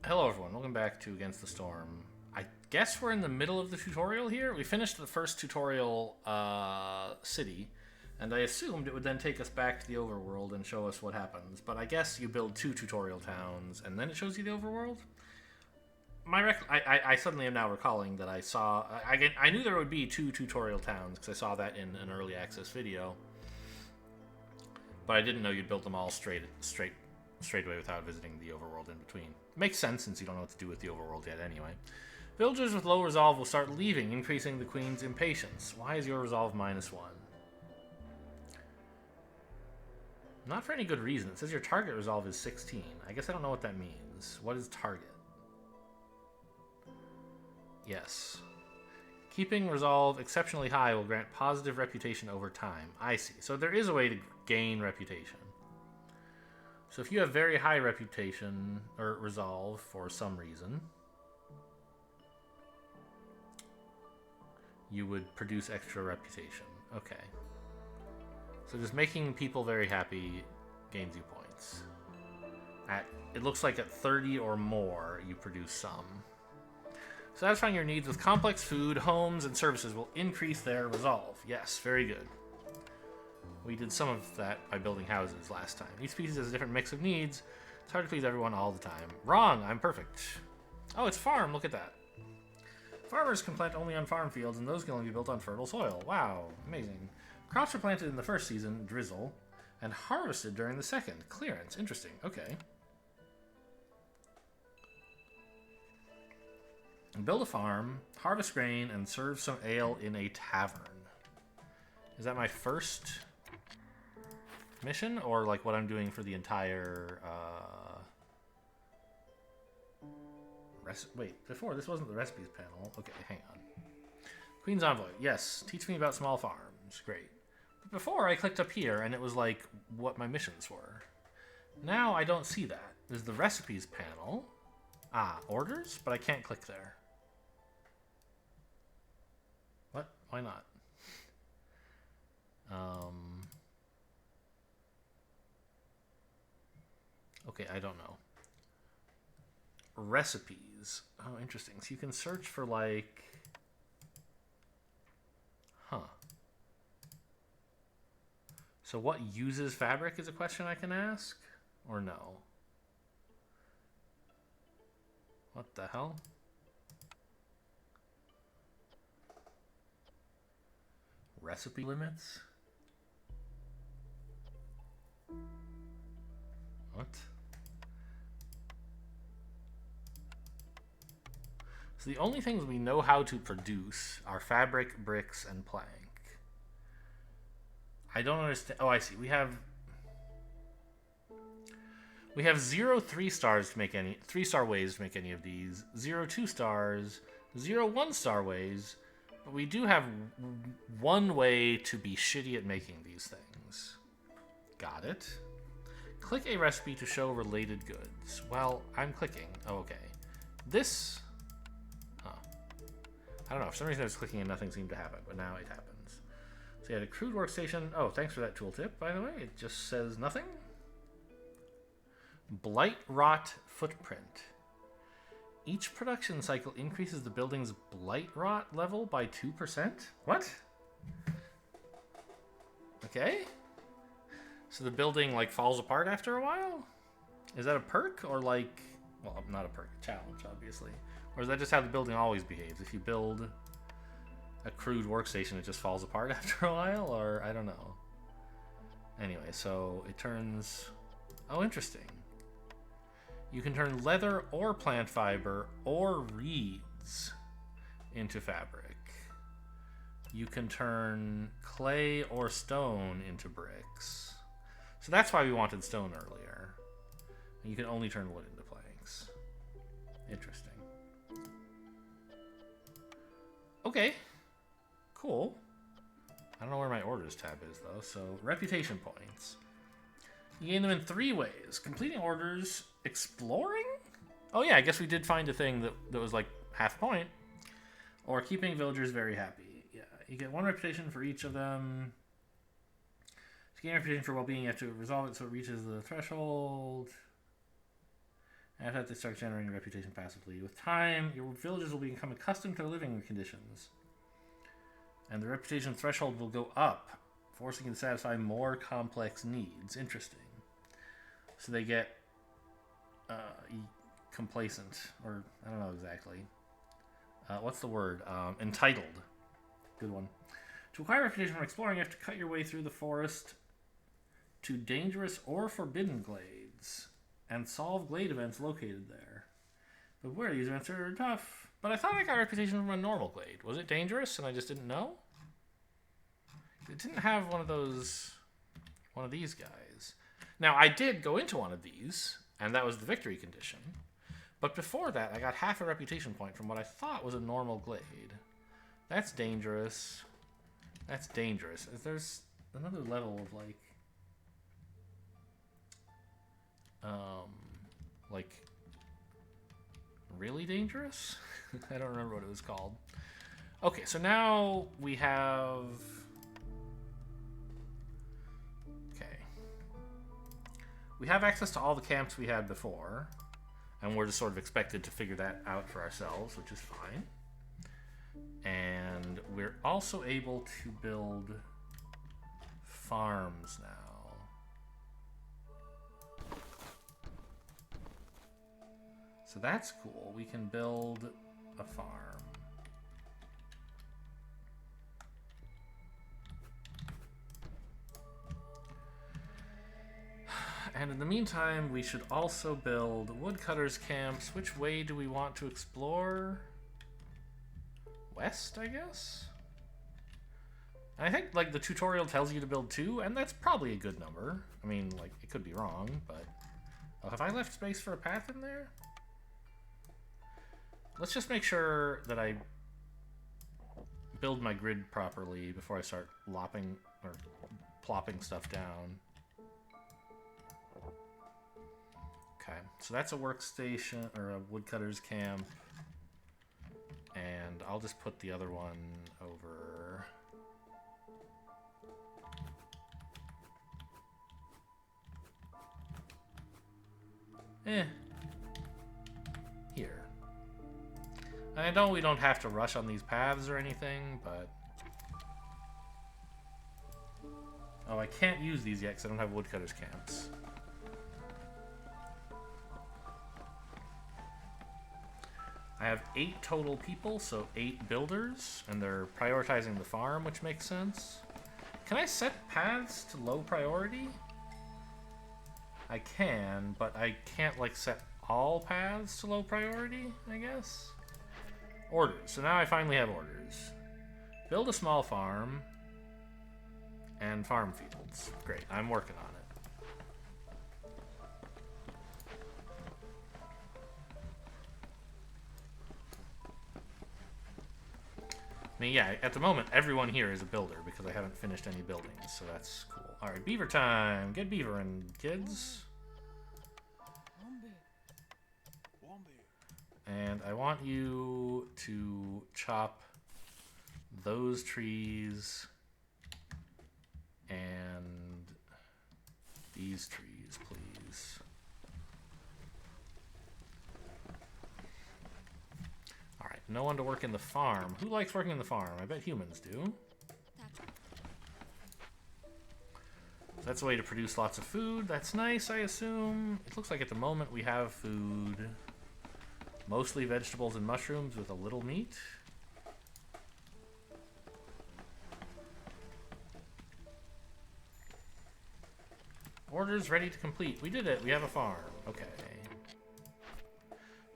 Hello everyone, welcome back to Against the Storm. I guess we're in the middle of the tutorial here. We finished the first tutorial city, and I assumed it would then take us back to the overworld and show us what happens. But I guess you build 2 tutorial towns, and then it shows you the overworld? I suddenly am now recalling that I saw... I knew there would be 2 tutorial towns, because I saw that in an early access video. But I didn't know you'd build them all straight away without visiting the overworld in between. Makes sense since you don't know what to do with the overworld yet anyway. Villagers with low resolve will start leaving, increasing the queen's impatience. Why is your resolve -1? Not for any good reason. It says your target resolve is 16. I guess I don't know what that means. What is target? Yes. Keeping resolve exceptionally high will grant positive reputation over time. I see. So there is a way to gain reputation. So if you have very high reputation, or resolve, for some reason, you would produce extra reputation. Okay. So just making people very happy gains you points. It looks like at 30 or more, you produce some. Satisfying your needs with complex food, homes, and services will increase their resolve. Yes, very good. We did some of that by building houses last time. Each species has a different mix of needs. It's hard to please everyone all the time. Wrong! I'm perfect. Oh, it's farm. Look at that. Farmers can plant only on farm fields, and those can only be built on fertile soil. Wow, amazing. Crops are planted in the first season, drizzle, and harvested during the second, clearance. Interesting. Okay. Build a farm, harvest grain, and serve some ale in a tavern. Is that my first mission, or like what I'm doing for the entire wait, before this wasn't the recipes panel. Okay, hang on. Queen's Envoy. Yes, teach me about small farms. Great. But before I clicked up here and it was like what my missions were. Now I don't see that. There's the recipes panel. Ah, orders, but I can't click there. What? Why not? Okay, I don't know. Recipes. Oh, interesting. So you can search for, like... Huh. So what uses fabric is a question I can ask? Or no? What the hell? Recipe limits? What? So the only things we know how to produce are fabric, bricks, and plank. I don't understand. Oh, I see. We have 0 3-stars to make any 3-star ways to make any of these. 0 2-stars, 0 1-star ways, but we do have 1 way to be shitty at making these things. Got it. Click a recipe to show related goods. Well, I'm clicking. Oh, okay. This... Huh. I don't know. For some reason I was clicking and nothing seemed to happen, but now it happens. So you had a crude workstation. Oh, thanks for that tooltip, by the way. It just says nothing. Blight Rot Footprint. Each production cycle increases the building's blight rot level by 2%? What? Okay. So the building, like, falls apart after a while? Is that a perk, or, like... Well, not a perk, a challenge, obviously. Or is that just how the building always behaves? If you build a crude workstation, it just falls apart after a while? Or, I don't know. Anyway, so it turns... Oh, interesting. You can turn leather or plant fiber or reeds into fabric. You can turn clay or stone into bricks. So that's why we wanted stone earlier. And you can only turn wood into planks. Interesting. Okay. Cool. I don't know where my orders tab is, though. So, reputation points. You gain them in 3 ways. Completing orders, exploring? Oh yeah, I guess we did find a thing that was like half a point. Or keeping villagers very happy. Yeah, you get 1 reputation for each of them. To gain reputation for well-being, you have to resolve it so it reaches the threshold. And after they start generating a reputation passively. With time, your villagers will become accustomed to their living conditions. And the reputation threshold will go up, forcing you to satisfy more complex needs. Interesting. So they get complacent, or I don't know exactly. What's the word? Entitled. Good one. To acquire a reputation from exploring, you have to cut your way through the forest to dangerous or forbidden glades and solve glade events located there. But where these events are tough. But I thought I got a reputation from a normal glade. Was it dangerous and I just didn't know? It didn't have one of these guys. Now, I did go into one of these, and that was the victory condition. But before that, I got half a reputation point from what I thought was a normal glade. That's dangerous. That's dangerous. There's another level of, like really dangerous? I don't remember what it was called. Okay, so now we have... Okay. We have access to all the camps we had before, and we're just sort of expected to figure that out for ourselves, which is fine. And we're also able to build farms now. So that's cool. We can build a farm. And in the meantime, we should also build woodcutters camps. Which way do we want to explore? West, I guess? And I think, like, the tutorial tells you to build 2, and that's probably a good number. I mean, like, it could be wrong, but... Oh, have I left space for a path in there? Let's just make sure that I build my grid properly before I start lopping or plopping stuff down. Okay, so that's a workstation or a woodcutter's camp. And I'll just put the other one over. Here. I know we don't have to rush on these paths or anything, but... Oh, I can't use these yet because I don't have woodcutters camps. I have 8 total people, so 8 builders, and they're prioritizing the farm, which makes sense. Can I set paths to low priority? I can, but I can't, like, set all paths to low priority, I guess? Orders. So now I finally have orders. Build a small farm and farm fields. Great, I'm working on it. I mean, yeah, at the moment, everyone here is a builder because I haven't finished any buildings, so that's cool. Alright, beaver time! Get beavering, kids! And I want you to chop those trees and these trees, please. Alright, no one to work in the farm. Who likes working in the farm? I bet humans do. That's a way to produce lots of food. That's nice, I assume. It looks like at the moment we have food. Mostly vegetables and mushrooms with a little meat. Orders ready to complete. We did it. We have a farm. Okay.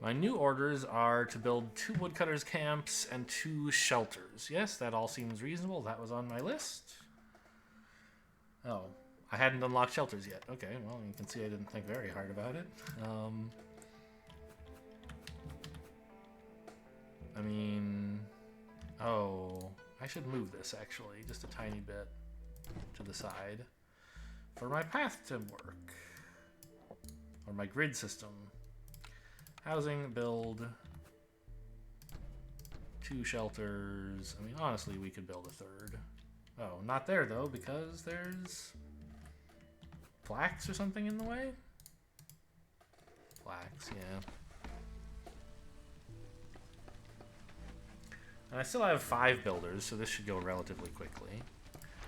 My new orders are to build 2 woodcutters camps and 2 shelters. Yes, that all seems reasonable. That was on my list. Oh, I hadn't unlocked shelters yet. Okay, well, you can see I didn't think very hard about it. I mean... Oh, I should move this, actually, just a tiny bit to the side for my path to work. Or my grid system. Housing, build 2 shelters. I mean, honestly, we could build a 3rd. Oh, not there, though, because there's plaques or something in the way? flax, yeah. And I still have 5 builders, so this should go relatively quickly.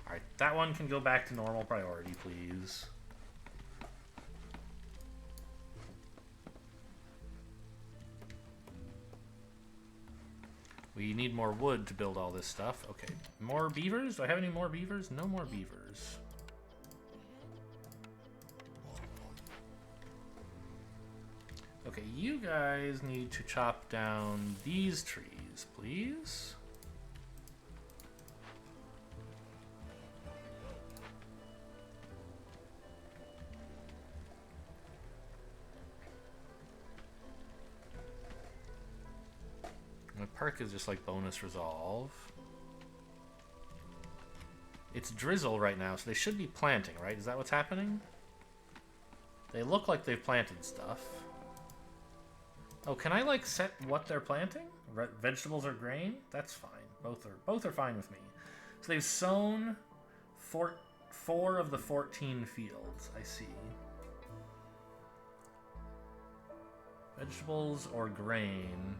Alright, that one can go back to normal priority, please. We need more wood to build all this stuff. Okay, more beavers? Do I have any more beavers? No more beavers. Okay, you guys need to chop down these trees, please. My perk is just like bonus resolve. It's drizzle right now, so they should be planting, right? Is that what's happening? They look like they've planted stuff. Oh, can I like set what they're planting? Vegetables or grain? That's fine. Both are fine with me. So they've sown 4 of the 14 fields. I see. Vegetables or grain?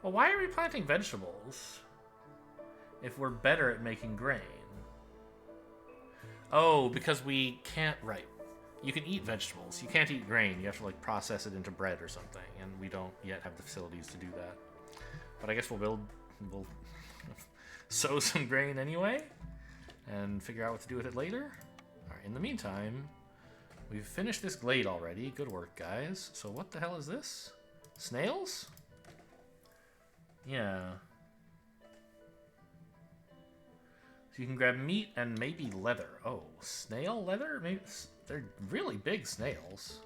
Well, why are we planting vegetables if we're better at making grain? Oh, because we can't, right. You can eat vegetables. You can't eat grain. You have to like process it into bread or something, and we don't yet have the facilities to do that. But I guess we'll sow some grain anyway and figure out what to do with it later. All right, in the meantime, we've finished this glade already. Good work, guys. So what the hell is this? Snails? Yeah. So you can grab meat and maybe leather. Oh, snail leather? Maybe they're really big snails.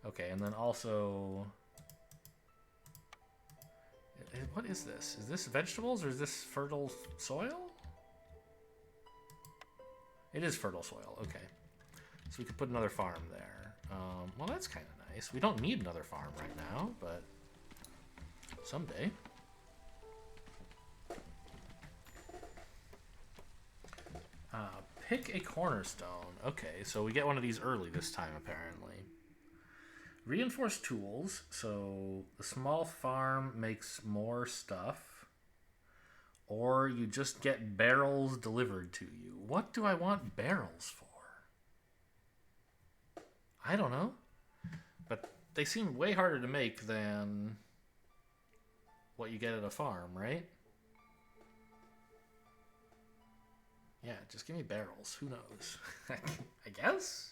Okay, and then also... What is this? Is this vegetables or is this fertile soil? It is fertile soil, okay. So we could put another farm there. Well, that's kind of nice. We don't need another farm right now, but someday. Pick a cornerstone. Okay, so we get one of these early this time, apparently. Reinforced tools. So the small farm makes more stuff. Or you just get barrels delivered to you. What do I want barrels for? I don't know. But they seem way harder to make than what you get at a farm, right? Yeah, just give me barrels. Who knows? I guess?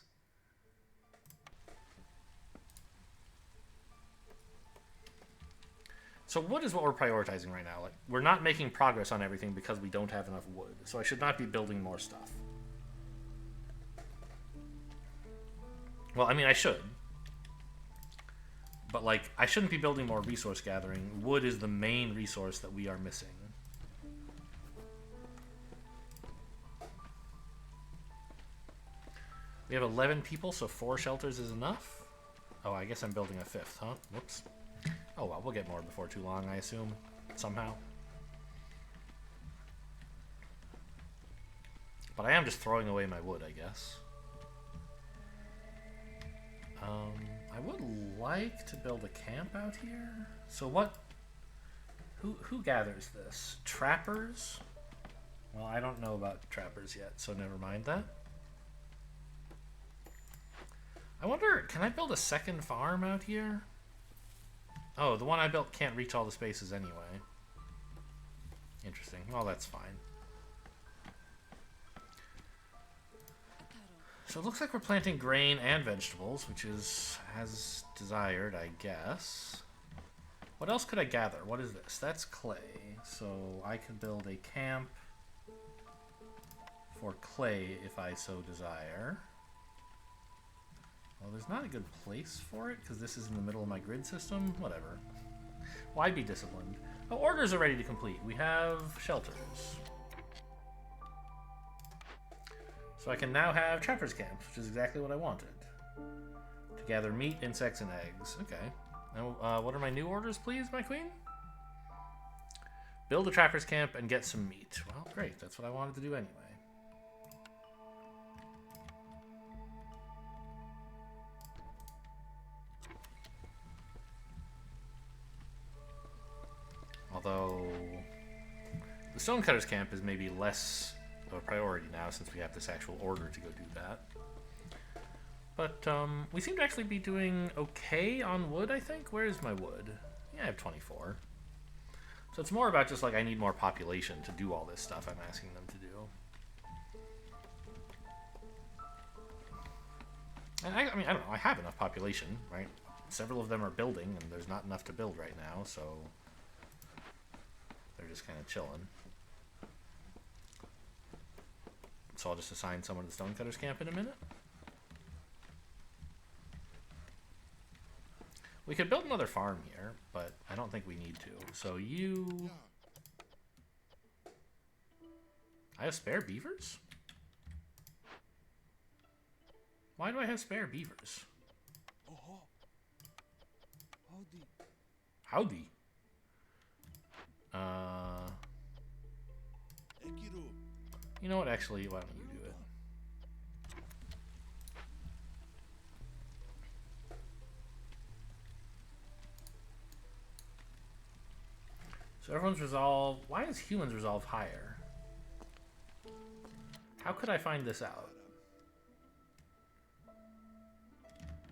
So wood is what we're prioritizing right now. Like, we're not making progress on everything because we don't have enough wood. So I should not be building more stuff. Well, I mean, I should. But, like, I shouldn't be building more resource gathering. Wood is the main resource that we are missing. We have 11 people, so 4 shelters is enough. Oh, I guess I'm building a 5th, huh? Whoops. Oh, well, we'll get more before too long, I assume. Somehow. But I am just throwing away my wood, I guess. I would like to build a camp out here. So what... Who gathers this? Trappers? Well, I don't know about trappers yet, so never mind that. I wonder, can I build a second farm out here? Oh, the one I built can't reach all the spaces anyway. Interesting. Well, that's fine. So it looks like we're planting grain and vegetables, which is as desired, I guess. What else could I gather? What is this? That's clay. So I could build a camp for clay if I so desire. Well, there's not a good place for it because this is in the middle of my grid system. Whatever. Why be disciplined? Oh, orders are ready to complete. We have shelters. So I can now have trappers camps, which is exactly what I wanted. To gather meat, insects, and eggs. Okay. Now, what are my new orders, please, my queen? Build a trappers camp and get some meat. Well, great. That's what I wanted to do anyway. Although the Stonecutter's camp is maybe less of a priority now since we have this actual order to go do that. But we seem to actually be doing okay on wood, I think. Where is my wood? Yeah, I have 24. So it's more about just like I need more population to do all this stuff I'm asking them to do. And I mean, I don't know, I have enough population, right? Several of them are building, and there's not enough to build right now, so they're just kind of chilling. So I'll just assign someone to the Stonecutter's camp in a minute. We could build another farm here, but I don't think we need to. So you... I have spare beavers? Why do I have spare beavers? Howdy. You know what, actually, why don't you do it? So everyone's resolve... Why is humans resolve higher? How could I find this out?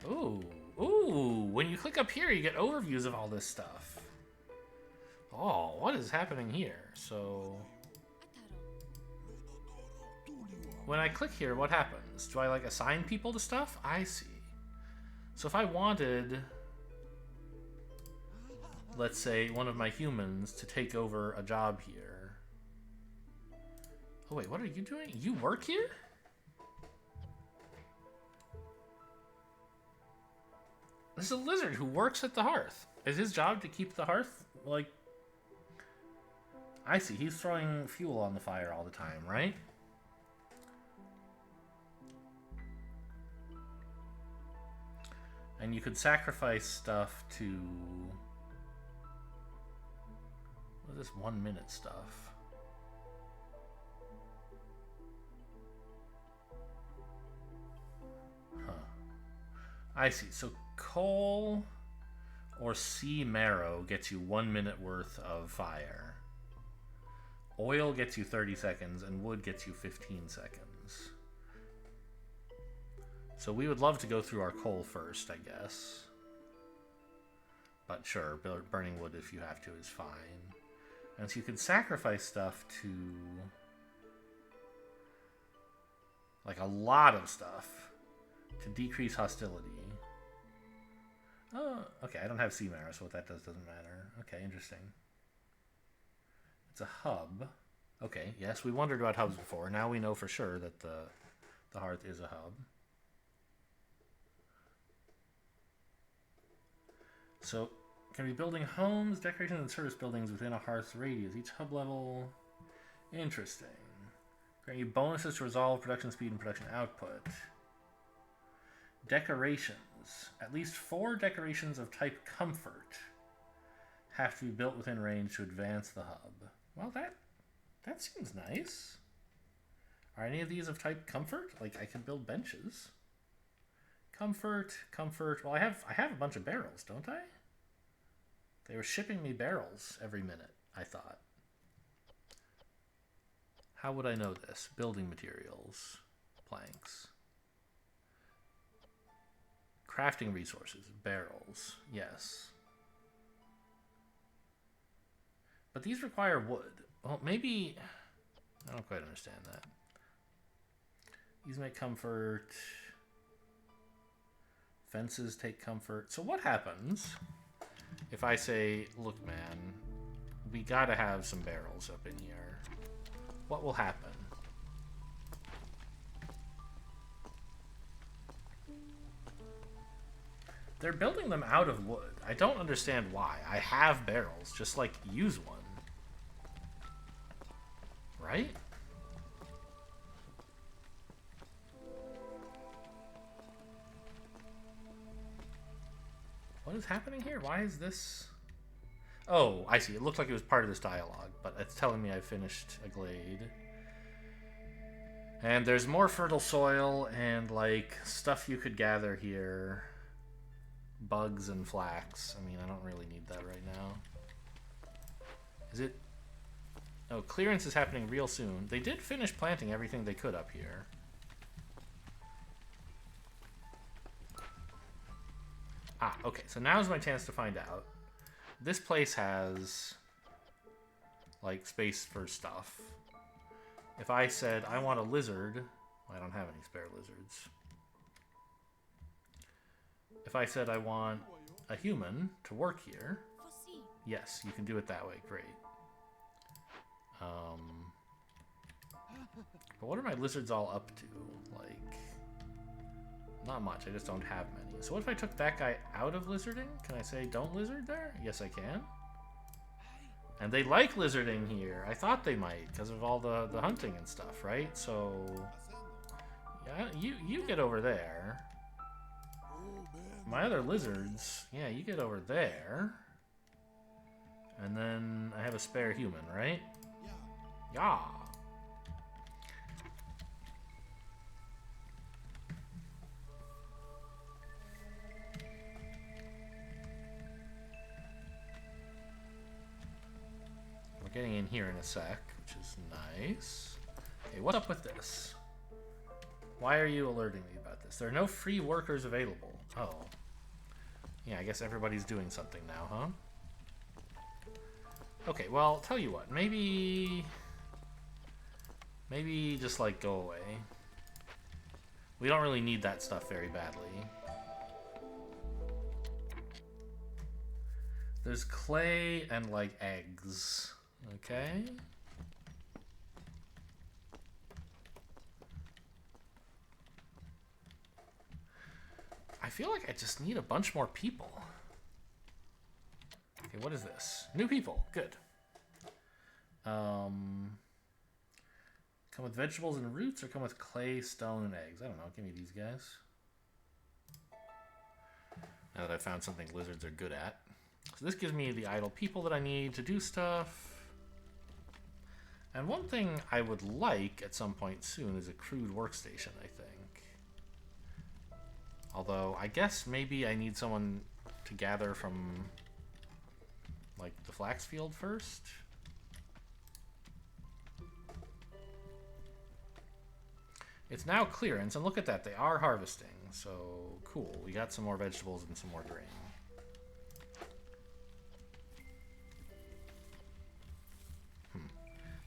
Ooh. Ooh. When you click up here, you get overviews of all this stuff. Oh, what is happening here? So... when I click here, what happens? Do I, like, assign people to stuff? I see. So if I wanted... let's say one of my humans to take over a job here. Oh wait, what are you doing? You work here? This is a lizard who works at the hearth. Is his job to keep the hearth, like... I see, he's throwing fuel on the fire all the time, right? And you could sacrifice stuff to... what is this 1 minute stuff? Huh. I see. So coal or sea marrow gets you 1 minute worth of fire. Oil gets you 30 seconds, and wood gets you 15 seconds. So we would love to go through our coal first, I guess. But sure, burning wood if you have to is fine. And so you can sacrifice stuff to... like a lot of stuff to decrease hostility. Oh, okay, I don't have sea marrow, so what that does doesn't matter. Okay, interesting. It's a hub. Okay, yes, we wondered about hubs before. Now we know for sure that the hearth is a hub. So, can be building homes, decorations, and service buildings within a hearth's radius. Each hub level... interesting. Grant you bonuses to resolve production speed and production output. Decorations. At least 4 decorations of type comfort have to be built within range to advance the hub. Well, that seems nice. Are any of these of type comfort? Like, I can build benches. Comfort. Well, I have a bunch of barrels, don't I? They were shipping me barrels every minute, I thought. How would I know this? Building materials. Planks. Crafting resources. Barrels. Yes. But these require wood. Well, maybe... I don't quite understand that. These make comfort. Fences take comfort. So what happens if I say, look, man, we gotta have some barrels up in here? What will happen? They're building them out of wood. I don't understand why. I have barrels. Just, like, use one. Right? What is happening here? Why is this... oh, I see. It looked like it was part of this dialogue, but it's telling me I finished a glade. And there's more fertile soil and, like, stuff you could gather here. Bugs and flax. I mean, I don't really need that right now. Is it... Oh, clearance is happening real soon. They did finish planting everything they could up here. Ah, okay, so now's my chance to find out. This place has, like, space for stuff. If I said, I want a lizard... Well, I don't have any spare lizards. If I said I want a human to work here... Yes, you can do it that way. Great. But what are my lizards all up to? Like... Not much, I just don't have many. So what if I took that guy out of lizarding? Can I say don't lizard there? Yes, I can. And they like lizarding here. I thought they might, because of all the hunting and stuff, right? So... Yeah, you get over there. My other lizards... Yeah, you get over there. And then I have a spare human, right? Yeah. We're getting in here in a sec, which is nice. Okay, what's up with this? Why are you alerting me about this? There are no free workers available. Oh. Yeah, I guess everybody's doing something now, huh? Okay, well, tell you what, maybe just, like, go away. We don't really need that stuff very badly. There's clay and, like, eggs. Okay. I feel like I just need a bunch more people. Okay, what is this? New people. Good. Come with vegetables and roots, or come with clay, stone, and eggs? I don't know. Give me these guys. Now that I found something lizards are good at. So this gives me the idle people that I need to do stuff. And one thing I would like at some point soon is a crude workstation, I think. Although, I guess maybe I need someone to gather from... like the flax field first? It's now clearance, and look at that, they are harvesting, so cool. We got some more vegetables and some more grain.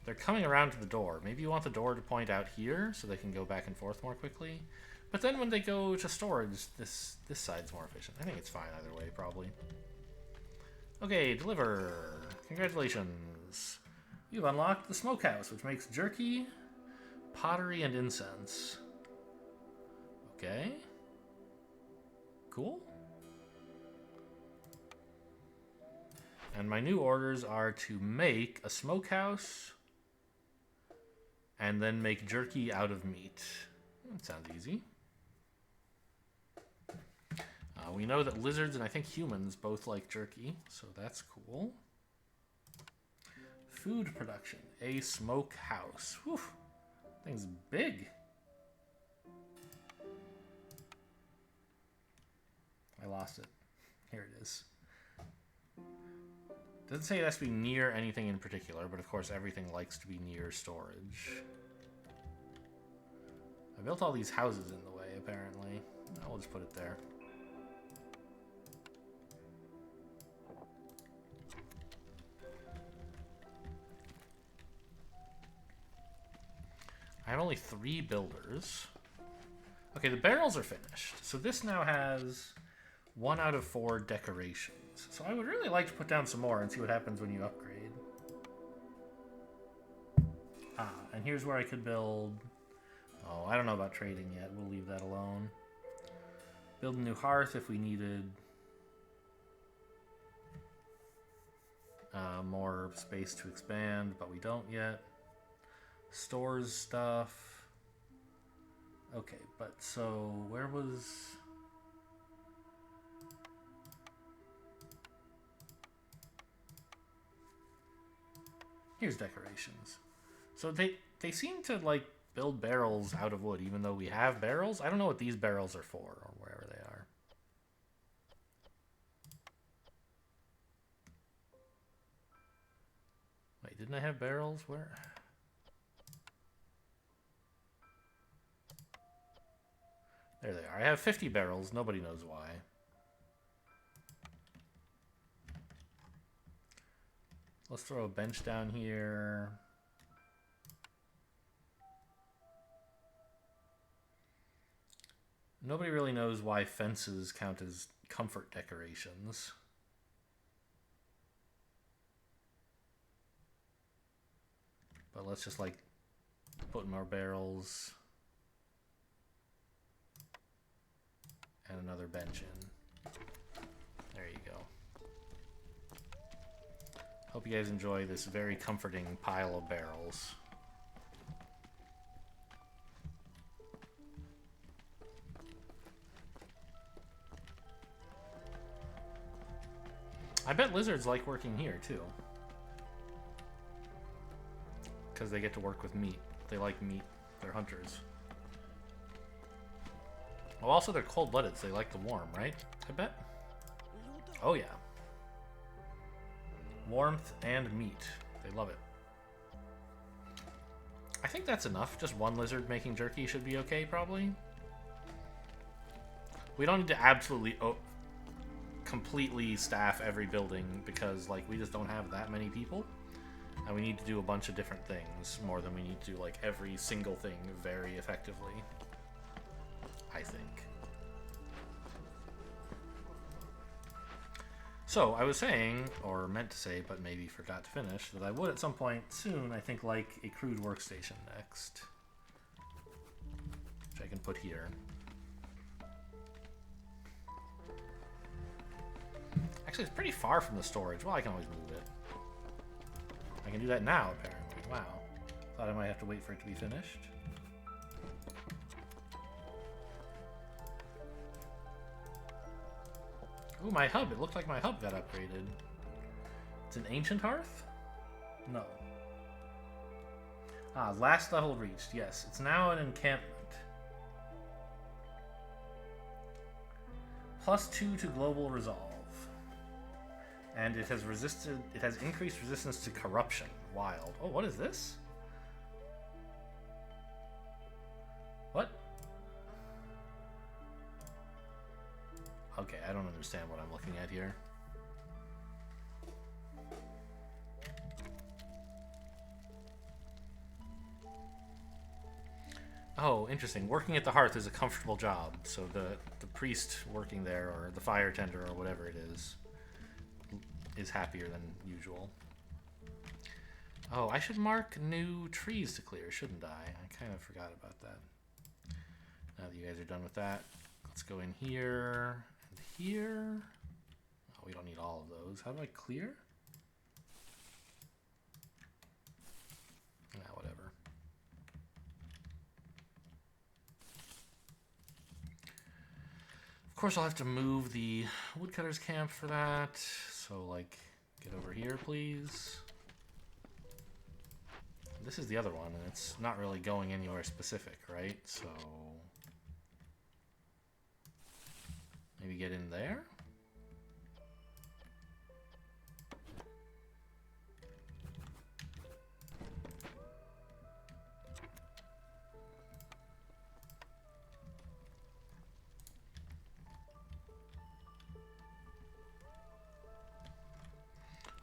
They're coming around to the door. Maybe you want the door to point out here so they can go back and forth more quickly. But then when they go to storage, this side's more efficient. I think it's fine either way, probably. Okay, deliver. Congratulations. You've unlocked the smokehouse, which makes jerky, pottery, and incense. Okay. Cool. And my new orders are to make a smokehouse and then make jerky out of meat. That sounds easy. We know that lizards and I think humans both like jerky, so that's cool. Food production. A smokehouse. Whew. Thing's big. I lost it. Here it is. Doesn't say it has to be near anything in particular, but of course everything likes to be near storage. I built all these houses in the way, apparently. I'll just put it there. I have only 3 builders. Okay, the barrels are finished. So this now has 1 out of 4 decorations. So I would really like to put down some more and see what happens when you upgrade. Ah, and here's where I could build... Oh, I don't know about trading yet. We'll leave that alone. Build a new hearth if we needed more space to expand, but we don't yet. Stores stuff. Okay, but so where was... Here's decorations. So they seem to like build barrels out of wood even though we have barrels. I don't know what these barrels are for or wherever they are. Wait, didn't I have barrels? Where? There they are. I have 50 barrels. Nobody knows why. Let's throw a bench down here. Nobody really knows why fences count as comfort decorations. But let's just like put more barrels and another bench in. There you go. Hope you guys enjoy this very comforting pile of barrels. I bet lizards like working here too. Because they get to work with meat. They like meat. They're hunters. Well, also they're cold-blooded, so they like the warm, right? I bet. Oh yeah. Warmth and meat. They love it. I think that's enough. Just one lizard making jerky should be okay, probably. We don't need to absolutely completely staff every building because, like, we just don't have that many people. And we need to do a bunch of different things more than we need to do, like, every single thing very effectively. I think. So, I was saying, or meant to say, but maybe forgot to finish, that I would at some point soon, I think, like a crude workstation next. Which I can put here. Actually, it's pretty far from the storage. Well, I can always move it. I can do that now, apparently. Wow. Thought I might have to wait for it to be finished. Ooh, my hub. It looked like my hub got upgraded. It's an ancient hearth? No. Ah, last level reached. Yes, it's now an encampment. +2 to global resolve. And it has increased resistance to corruption. Wild. Oh, what is this? What? Okay, I don't understand what I'm looking at here. Oh, interesting. Working at the hearth is a comfortable job. So the priest working there, or the fire tender, or whatever it is happier than usual. Oh, I should mark new trees to clear, shouldn't I? I kind of forgot about that. Now that you guys are done with that, let's go in here and here. Oh, we don't need all of those. How do I clear? Nah, whatever. Of course, I'll have to move the woodcutter's camp for that. So, like, get over here, please. This is the other one, and it's not really going anywhere specific, right? So, maybe get in there?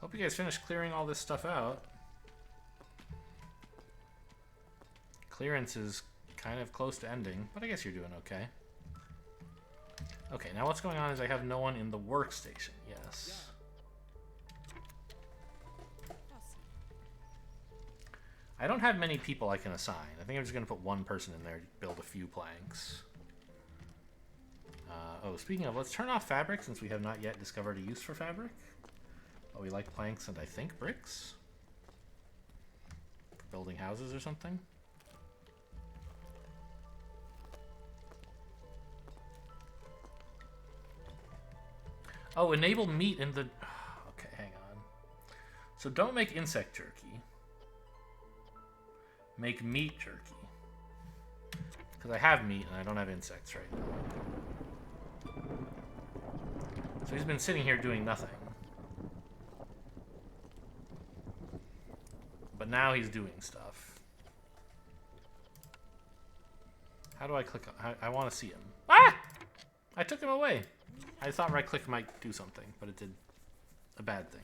Hope you guys finished clearing all this stuff out. Clearance is kind of close to ending, but I guess you're doing okay. Okay, now what's going on is I have no one in the workstation. Yes. I don't have many people I can assign. I think I'm just going to put one person in there to build a few planks. Oh, speaking of, let's turn off fabric since we have not yet discovered a use for fabric. Oh, we like planks and I think bricks? For building houses or something? Oh, enable meat in the... Okay, hang on. So don't make insect jerky. Make meat jerky. Because I have meat and I don't have insects right now. So he's been sitting here doing nothing. but now he's doing stuff. How do I click on... I want to see him. Ah! I took him away. I thought right click might do something, but it did a bad thing.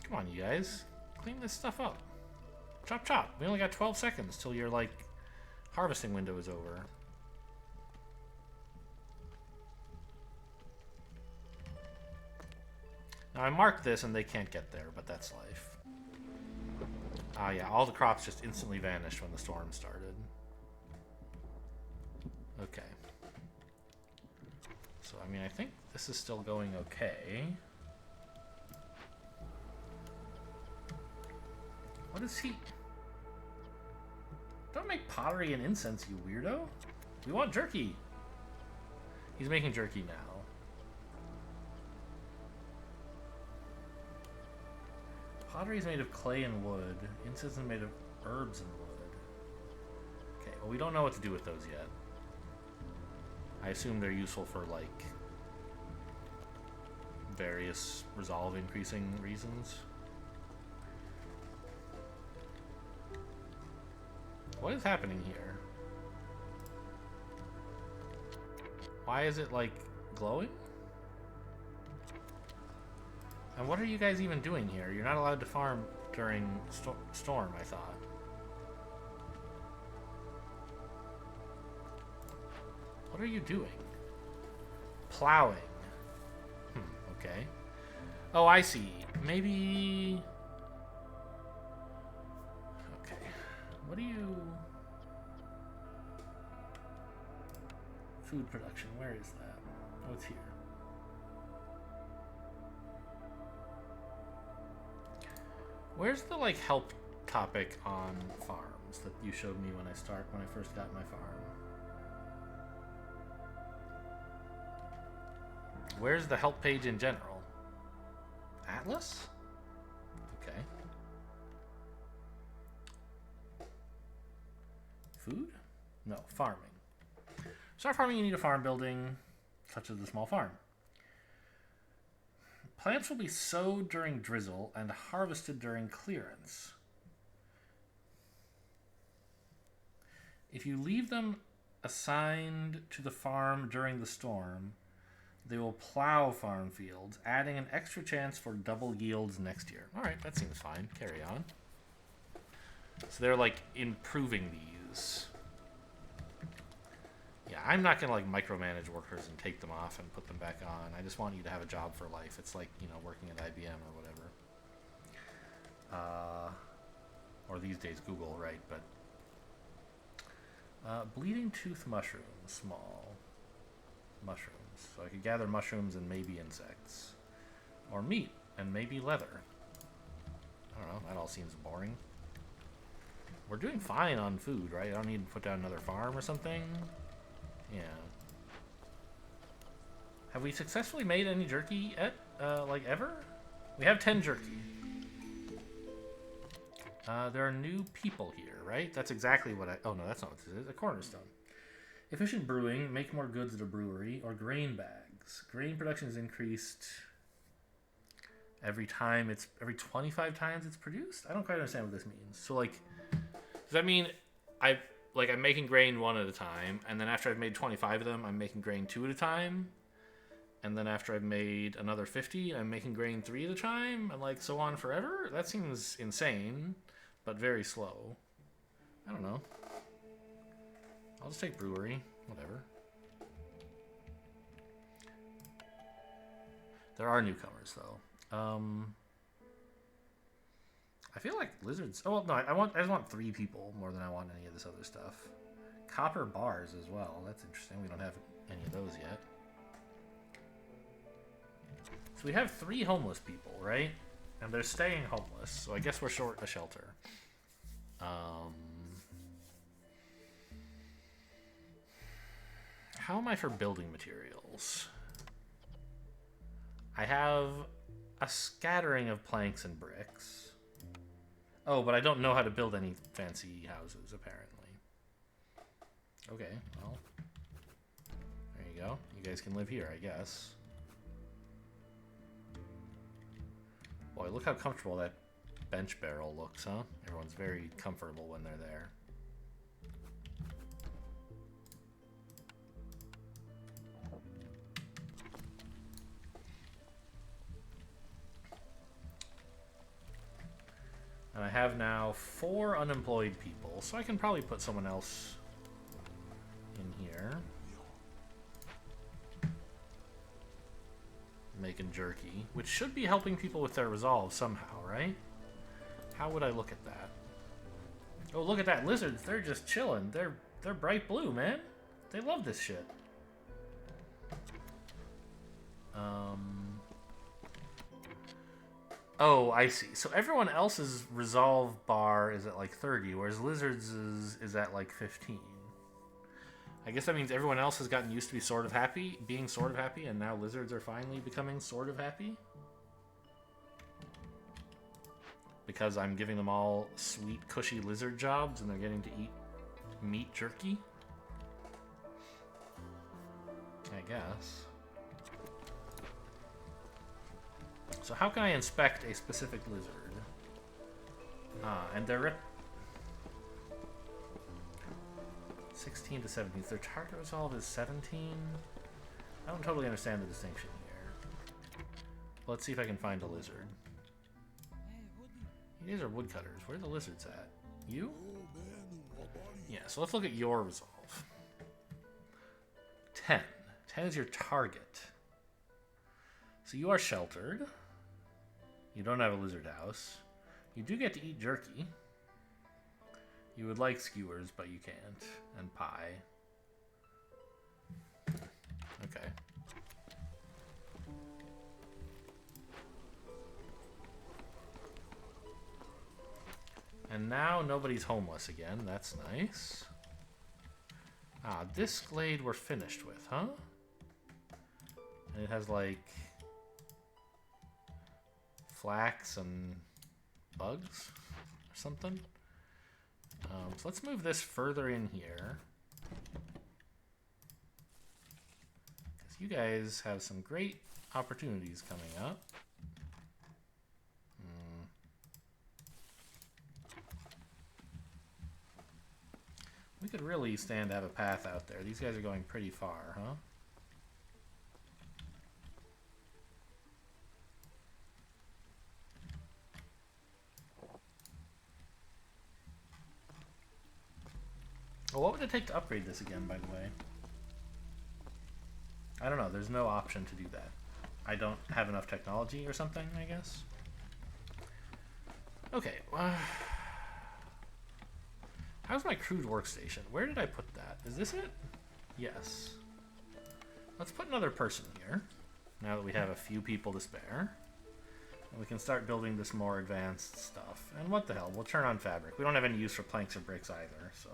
Come on, you guys. Clean this stuff up. Chop chop. We only got 12 seconds till your, like, harvesting window is over. Now, I marked this and they can't get there, but that's life. Ah, yeah, all the crops just instantly vanished when the storm started. Okay. So, I mean, I think this is still going okay. What is he? Don't make pottery and incense, you weirdo. We want jerky. He's making jerky now. Pottery is made of clay and wood. Incense is made of herbs and wood. Okay, well, we don't know what to do with those yet. I assume they're useful for, like, various resolve increasing reasons. What is happening here? Why is it, like, glowing? And what are you guys even doing here? You're not allowed to farm during storm, I thought. What are you doing? Plowing. Okay. Oh, I see. Maybe... Okay. What do you... Food production, where is that? Oh, it's here. Where's the, like, help topic on farms that you showed me when I first got my farm? Where's the help page in general? Atlas? Okay. Food? No, farming. Start farming, you need a farm building, such as the small farm. Plants will be sowed during drizzle and harvested during clearance. If you leave them assigned to the farm during the storm, they will plow farm fields, adding an extra chance for double yields next year. All right, that seems fine. Carry on. So they're, like, improving these. Yeah, I'm not going to, like, micromanage workers and take them off and put them back on. I just want you to have a job for life. It's like, you know, working at IBM or whatever. Or these days, Google, right? But bleeding tooth mushrooms, small. Mushrooms. So I could gather mushrooms and maybe insects. Or meat and maybe leather. I don't know, that all seems boring. We're doing fine on food, right? I don't need to put down another farm or something. Yeah. Have we successfully made any jerky yet? Like ever? We have 10 jerky. There are new people here, right? That's exactly what oh no, that's not what this is. A cornerstone. Efficient brewing, make more goods at a brewery, or grain bags. Grain production is increased every 25 times it's produced? I don't quite understand what this means. So, like, does that mean I'm making grain one at a time, and then after I've made 25 of them, I'm making grain 2 at a time? And then after I've made another 50, I'm making grain 3 at a time? And, like, so on forever? That seems insane, but very slow. I don't know. I'll just take brewery, whatever. There are newcomers, though. I feel like lizards... Oh, well, no, I just want 3 people more than I want any of this other stuff. Copper bars as well. That's interesting. We don't have any of those yet. So we have 3 homeless people, right? And they're staying homeless, so I guess we're short a shelter. How am I for building materials? I have a scattering of planks and bricks. Oh, but I don't know how to build any fancy houses, apparently. Okay, well. There you go. You guys can live here, I guess. Boy, look how comfortable that bench barrel looks, huh? Everyone's very comfortable when they're there. And I have now 4 unemployed people, so I can probably put someone else in here. Making jerky, which should be helping people with their resolve somehow, right? How would I look at that? Oh, look at that, lizards. They're just chilling. They're bright blue, man. They love this shit. Oh, I see. So everyone else's resolve bar is at like 30, whereas lizards is at like 15. I guess that means everyone else has gotten used to being sort of happy, and now lizards are finally becoming sort of happy. Because I'm giving them all sweet, cushy lizard jobs, and they're getting to eat meat jerky. I guess. So how can I inspect a specific lizard? And they're 16 to 17. Their target resolve is 17. I don't totally understand the distinction here. Let's see if I can find a lizard. These are woodcutters. Where are the lizards at? You? Yeah, so let's look at your resolve. 10. 10 is your target. So you are sheltered. You don't have a lizard house. You do get to eat jerky. You would like skewers, but you can't. And pie. Okay. And now nobody's homeless again. That's nice. Ah, this glade we're finished with, huh? And it has like flax and bugs or something. So let's move this further in here. Because you guys have some great opportunities coming up. We could really stand to have a path out there. These guys are going pretty far, huh? Well, what would it take to upgrade this again, by the way? I don't know. There's no option to do that. I don't have enough technology or something, I guess. Okay. How's my crude workstation? Where did I put that? Is this it? Yes. Let's put another person here, now that we have a few people to spare. And we can start building this more advanced stuff. And what the hell, we'll turn on fabric. We don't have any use for planks or bricks either, so...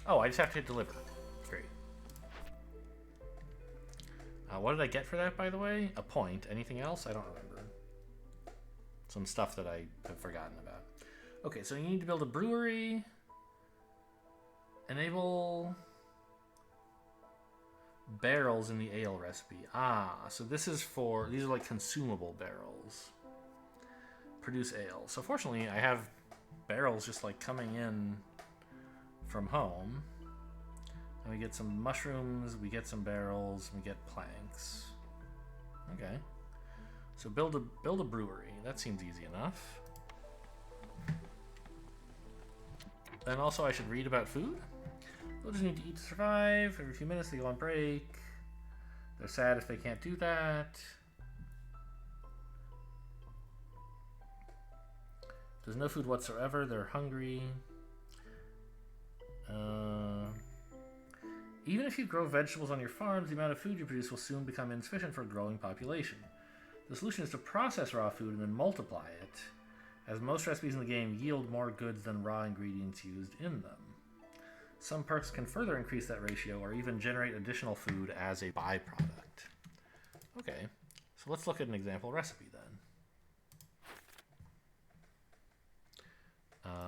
Oh, I just have to hit deliver. Great. What did I get for that, by the way? A point. Anything else? I don't remember. Some stuff that I have forgotten about. Okay, so you need to build a brewery. Enable barrels in the ale recipe. Ah, so this is for... These are like consumable barrels. Produce ale. So fortunately, I have barrels just like coming in from home. And we get some mushrooms, we get some barrels, we get planks. Okay. So build a brewery. That seems easy enough. And also I should read about food. Villagers need to eat to survive. Every few minutes they go on break. They're sad if they can't do that. There's no food whatsoever. They're hungry. Even if you grow vegetables on your farms, the amount of food you produce will soon become insufficient for a growing population. The solution is to process raw food and then multiply it, as most recipes in the game yield more goods than raw ingredients used in them. Some perks can further increase that ratio or even generate additional food as a byproduct. Okay, so let's look at an example recipe then.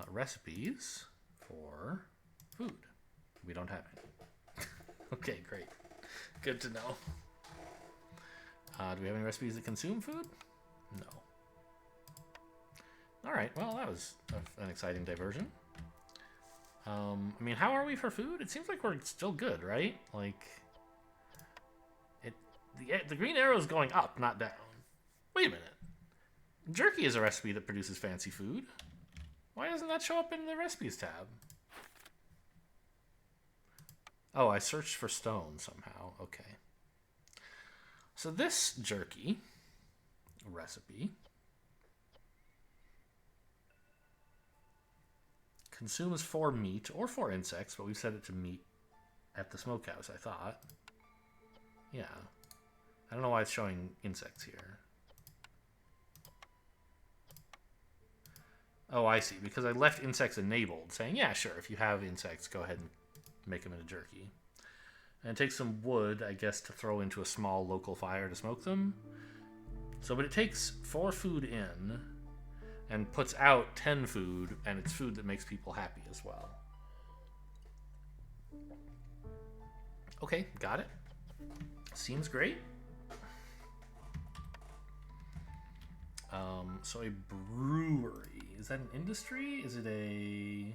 Recipes for food. We don't have any. Okay, great. Good to know. Do we have any recipes that consume food? No. Alright, well, that was an exciting diversion. I mean, how are we for food? It seems like we're still good, right? Like, the green arrow is going up, not down. Wait a minute. Jerky is a recipe that produces fancy food. Why doesn't that show up in the recipes tab? Oh, I searched for stone somehow. Okay. So this jerky recipe consumes 4 meat or 4 insects, but we've set it to meat at the smokehouse, I thought. Yeah. I don't know why it's showing insects here. Oh, I see. Because I left insects enabled, saying, yeah, sure, if you have insects, go ahead and make them into jerky. And it takes some wood, I guess, to throw into a small local fire to smoke them. So, but it takes 4 food in and puts out 10 food, and it's food that makes people happy as well. Okay, got it. Seems great. So a brewery. Is that an industry? Is it a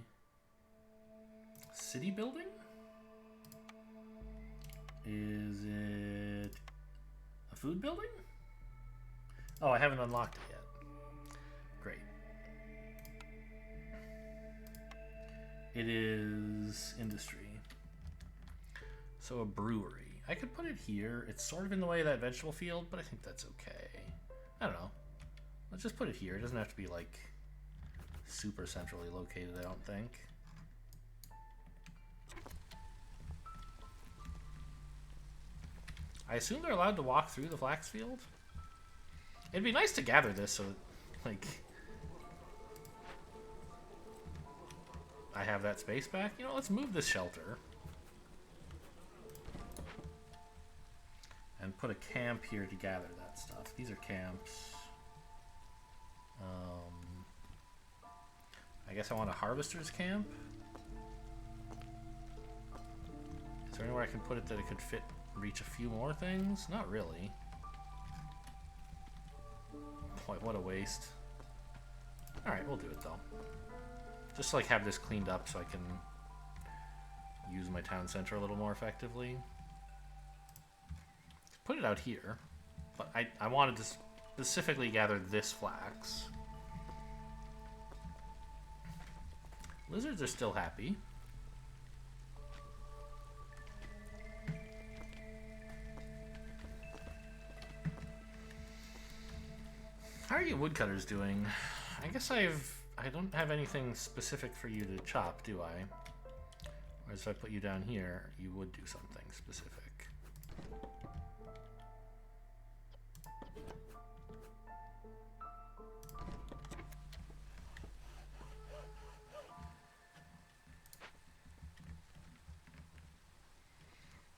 city building? Is it a food building? Oh, I haven't unlocked it yet. Great. It is industry. So a brewery. I could put it here. It's sort of in the way of that vegetable field, but I think that's okay. I don't know. Let's just put it here. It doesn't have to be, like, super centrally located, I don't think. I assume they're allowed to walk through the flax field? It'd be nice to gather this so, like, I have that space back. You know, let's move this shelter. And put a camp here to gather that stuff. These are camps. I guess I want a harvester's camp. Is there anywhere I can put it that it could fit, reach a few more things? Not really. Boy, what a waste. Alright, we'll do it though. Just to, like, have this cleaned up so I can use my town center a little more effectively. Put it out here, but I wanted to specifically gather this flax. Lizards are still happy. How are you woodcutters doing? I guess I don't have anything specific for you to chop, do I? Whereas if I put you down here, you would do something specific.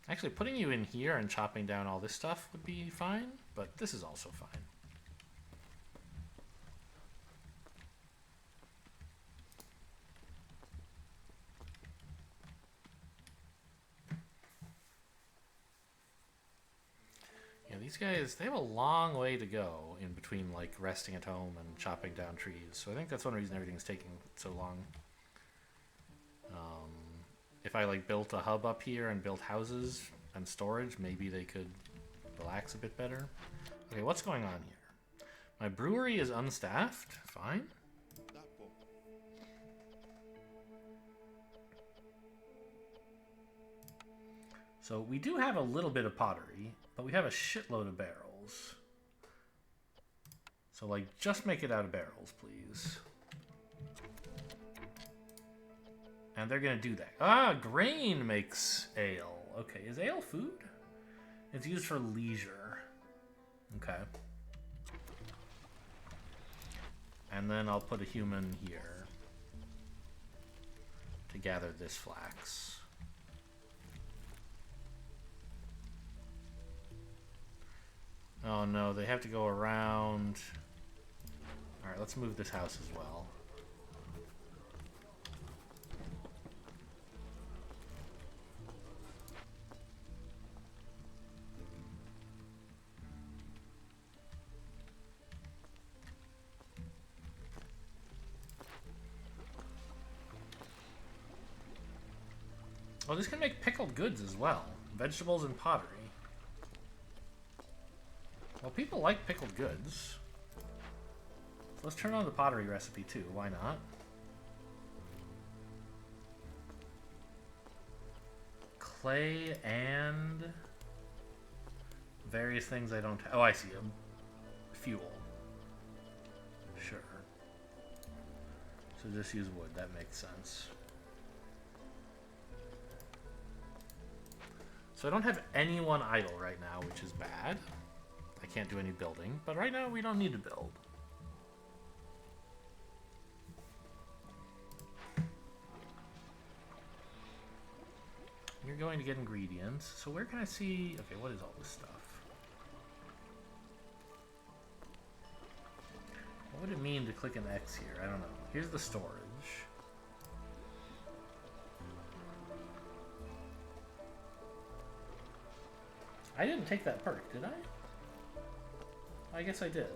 Actually, putting you in here and chopping down all this stuff would be fine, but this is also fine. Yeah, these guys, they have a long way to go in between, like, resting at home and chopping down trees. So I think that's one reason everything's taking so long. If I, like, built a hub up here and built houses and storage, maybe they could relax a bit better. Okay, what's going on here? My brewery is unstaffed. Fine. So we do have a little bit of pottery, but we have a shitload of barrels. So, like, just make it out of barrels, please. And they're going to do that. Ah, grain makes ale. Okay, is ale food? It's used for leisure. Okay. And then I'll put a human here to gather this flax. Oh no, they have to go around. Alright, let's move this house as well. Oh, this can make pickled goods as well. Vegetables and pottery. Well, people like pickled goods. So let's turn on the pottery recipe too. Why not? Clay and various things I don't have. Oh, I see them. Fuel. Sure. So just use wood. That makes sense. So I don't have anyone idle right now, which is bad. I can't do any building, but right now we don't need to build. You're going to get ingredients. So where can I see... Okay, what is all this stuff? What would it mean to click an X here? I don't know. Here's the storage. I didn't take that perk, did I? I guess I did.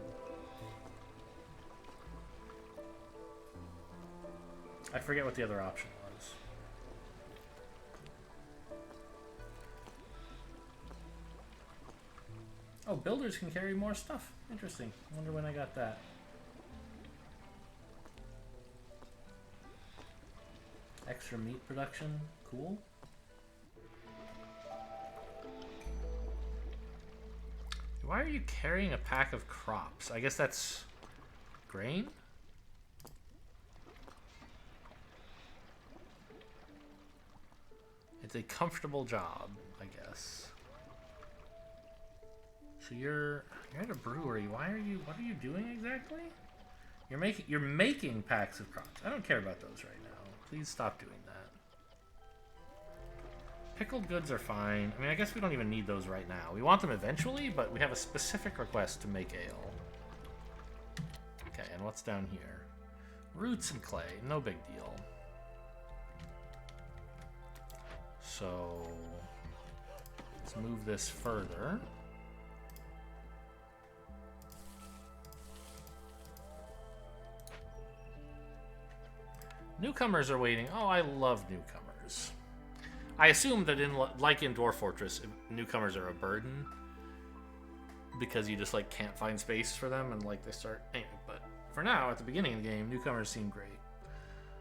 I forget what the other option was. Oh, builders can carry more stuff. Interesting. Wonder when I got that. Extra meat production. Cool. Why are you carrying a pack of crops? I guess that's grain? It's a comfortable job, I guess. So you're at a brewery. What are you doing exactly? You're making packs of crops. I don't care about those right now. Please stop doing that. Pickled goods are fine. I mean, I guess we don't even need those right now. We want them eventually, but we have a specific request to make ale. Okay, and what's down here? Roots and clay. No big deal. So let's move this further. Newcomers are waiting. Oh, I love newcomers. I assume that like in Dwarf Fortress, newcomers are a burden because you just like can't find space for them and like they start anyway. But for now, at the beginning of the game, newcomers seem great.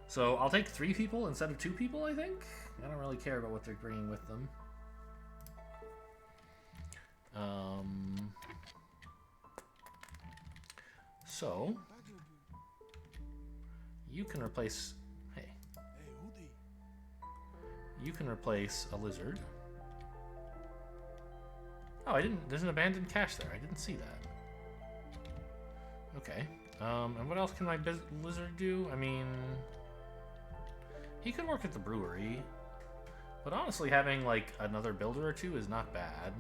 So I'll take 3 people instead of 2 people. I think I don't really care about what they're bringing with them. So you can replace. You can replace a lizard. Oh, there's an abandoned cache there. I didn't see that. Okay. And what else can my lizard do? I mean, he could work at the brewery. But honestly, having like another builder or 2 is not bad.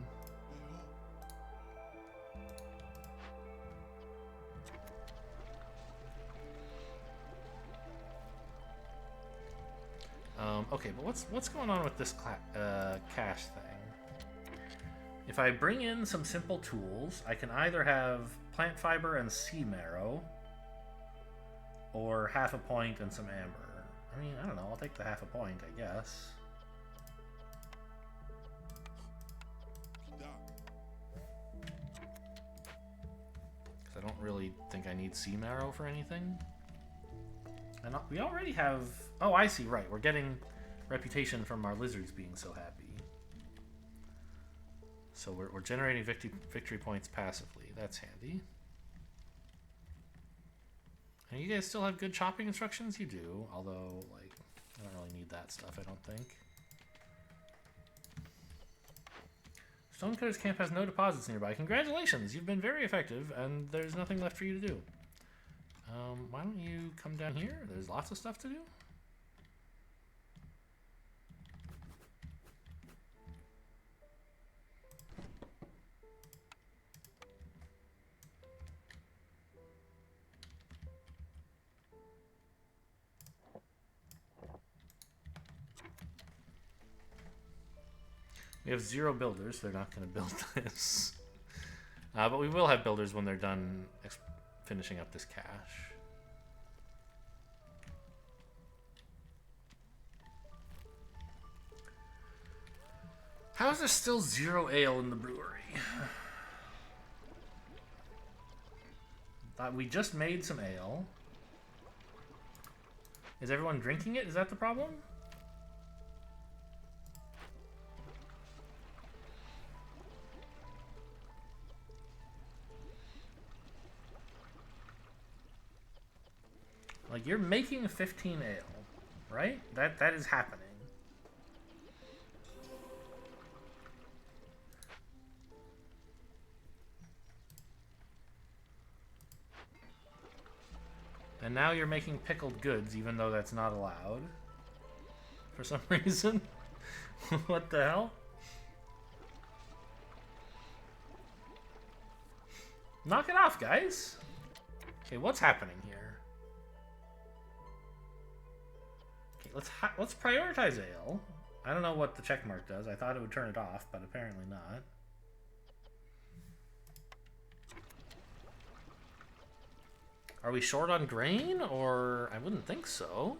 Okay, but what's going on with this cache thing? If I bring in some simple tools, I can either have plant fiber and sea marrow, or half a point and some amber. I mean, I don't know. I'll take the half a point, I guess. Because I don't really think I need sea marrow for anything. And we already have... Oh, I see, right. We're getting reputation from our lizards being so happy. So we're generating victory points passively. That's handy. And you guys still have good chopping instructions? You do. Although, like, I don't really need that stuff, I don't think. Stonecutter's camp has no deposits nearby. Congratulations! You've been very effective, and there's nothing left for you to do. Why don't you come down here? There's lots of stuff to do. We have 0 builders. They're not going to build this. But we will have builders when they're done finishing up this cache. How is there still 0 ale in the brewery? We just made some ale. Is everyone drinking it? Is that the problem? Like, you're making 15 ale, right? That is happening. And now you're making pickled goods, even though that's not allowed. For some reason. What the hell? Knock it off, guys. Okay, what's happening here? Okay, let's prioritize ale. I don't know what the check mark does. I thought it would turn it off, but apparently not. Are we short on grain, or I wouldn't think so.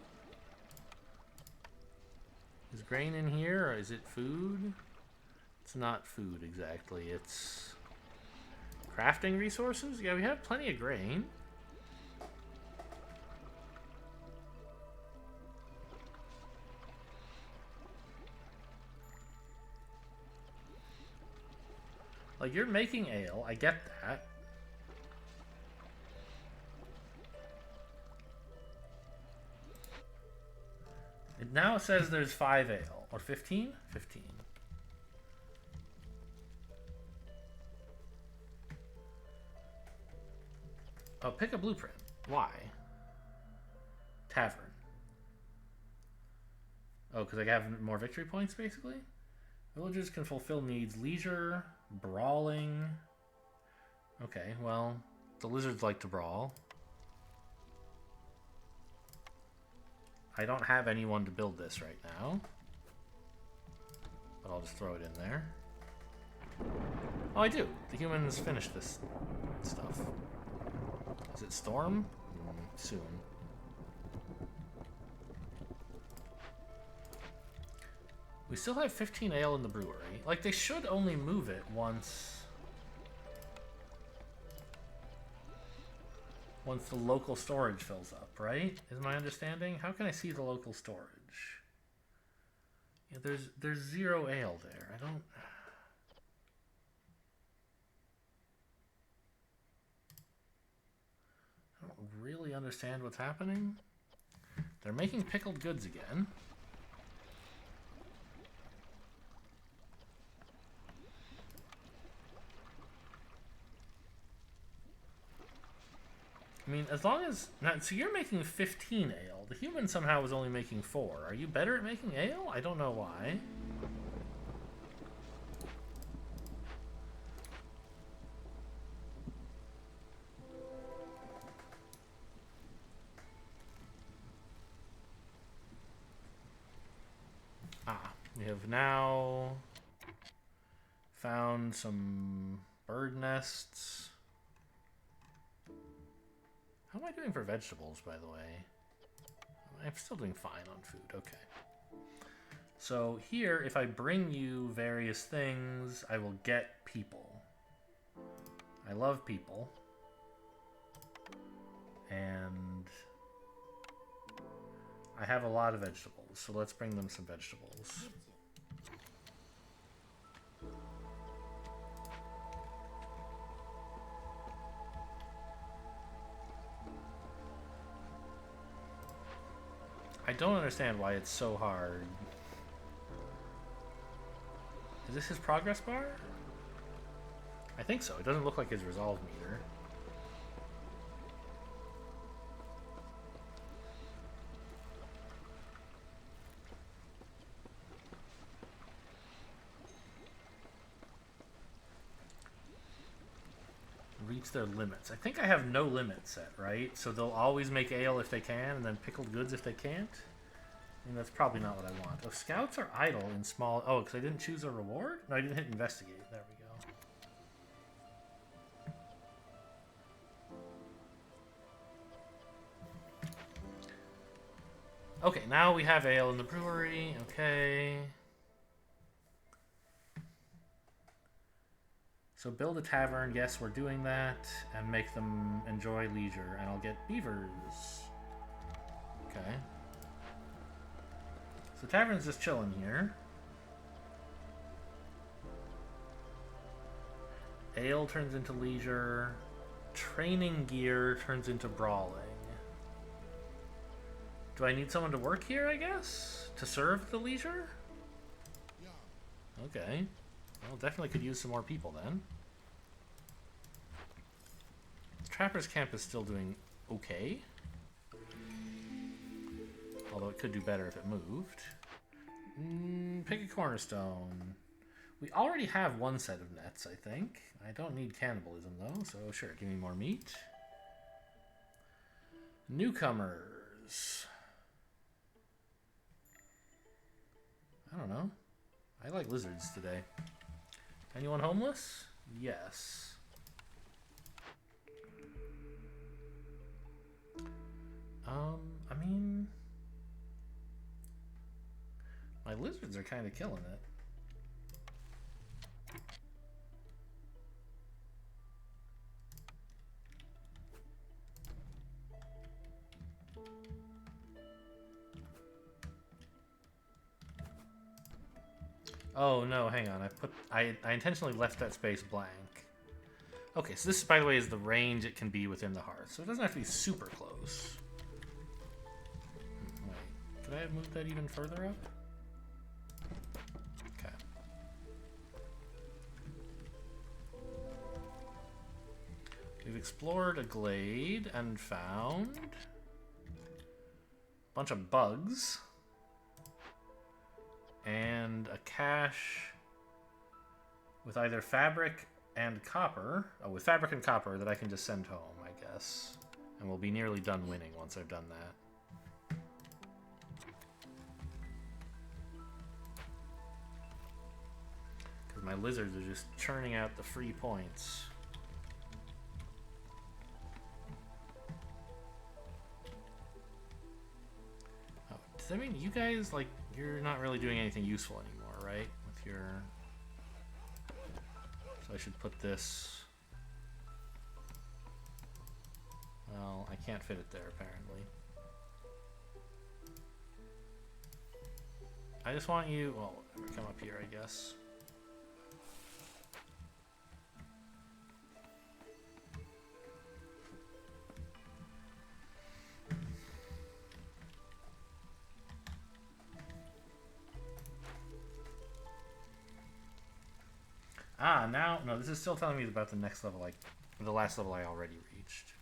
Is grain in here, or is it food? It's not food exactly. It's crafting resources. Yeah, we have plenty of grain. Like, you're making ale, I get that. It now says there's 5 ale. Or 15? 15. Oh, pick a blueprint. Why? Tavern. Oh, because I have more victory points, basically? Villagers can fulfill needs. Leisure, brawling. Okay, well, the lizards like to brawl. I don't have anyone to build this right now. But I'll just throw it in there. Oh, I do. The humans finished this stuff. Is it storm? Soon. We still have 15 ale in the brewery. Like, they should only move it once the local storage fills up, right? Is my understanding? How can I see the local storage? Yeah, there's 0 ale there. I don't really understand what's happening. They're making pickled goods again. I mean, as long as... Now, so you're making 15 ale. The human somehow was only making 4. Are you better at making ale? I don't know why. Ah, we have now found some bird nests. How am I doing for vegetables, by the way? I'm still doing fine on food. Okay. So here, if I bring you various things, I will get people. I love people. And I have a lot of vegetables, so let's bring them some vegetables. I don't understand why it's so hard. Is this his progress bar? I think so. It doesn't look like his resolve meter. Reach their limits. I think I have no limit set, right? So they'll always make ale if they can, and then pickled goods if they can't. I mean, that's probably not what I want. Oh, scouts are idle in small... Oh, because I didn't choose a reward? No, I didn't hit investigate. There we go. Okay, now we have ale in the brewery. Okay. So build a tavern, yes, we're doing that, and make them enjoy leisure, and I'll get beavers. Okay. So tavern's just chilling here. Ale turns into leisure. Training gear turns into brawling. Do I need someone to work here, I guess? To serve the leisure? Okay. Well, definitely could use some more people then. Trapper's Camp is still doing okay. Although it could do better if it moved. Pick a cornerstone. We already have one set of nets, I think. I don't need cannibalism though, so sure, give me more meat. Newcomers. I don't know. I like lizards today. Anyone homeless? Yes. I mean... my lizards are kind of killing it. Oh no, hang on. I intentionally left that space blank. Okay, so this, by the way, is the range it can be within the hearth. So it doesn't have to be super close. Wait, could I have moved that even further up? Okay. We've explored a glade and found a bunch of bugs. And a cache with either fabric and copper. Oh, with fabric and copper that I can just send home, I guess. And we'll be nearly done winning once I've done that. Because my lizards are just churning out the free points. Oh, does that mean you guys, like, you're not really doing anything useful anymore, right? With your... so I should put this... well, I can't fit it there, apparently. I just want you... well, come up here, I guess. Ah, now... no, this is still telling me about the next level, like, the last level I already reached.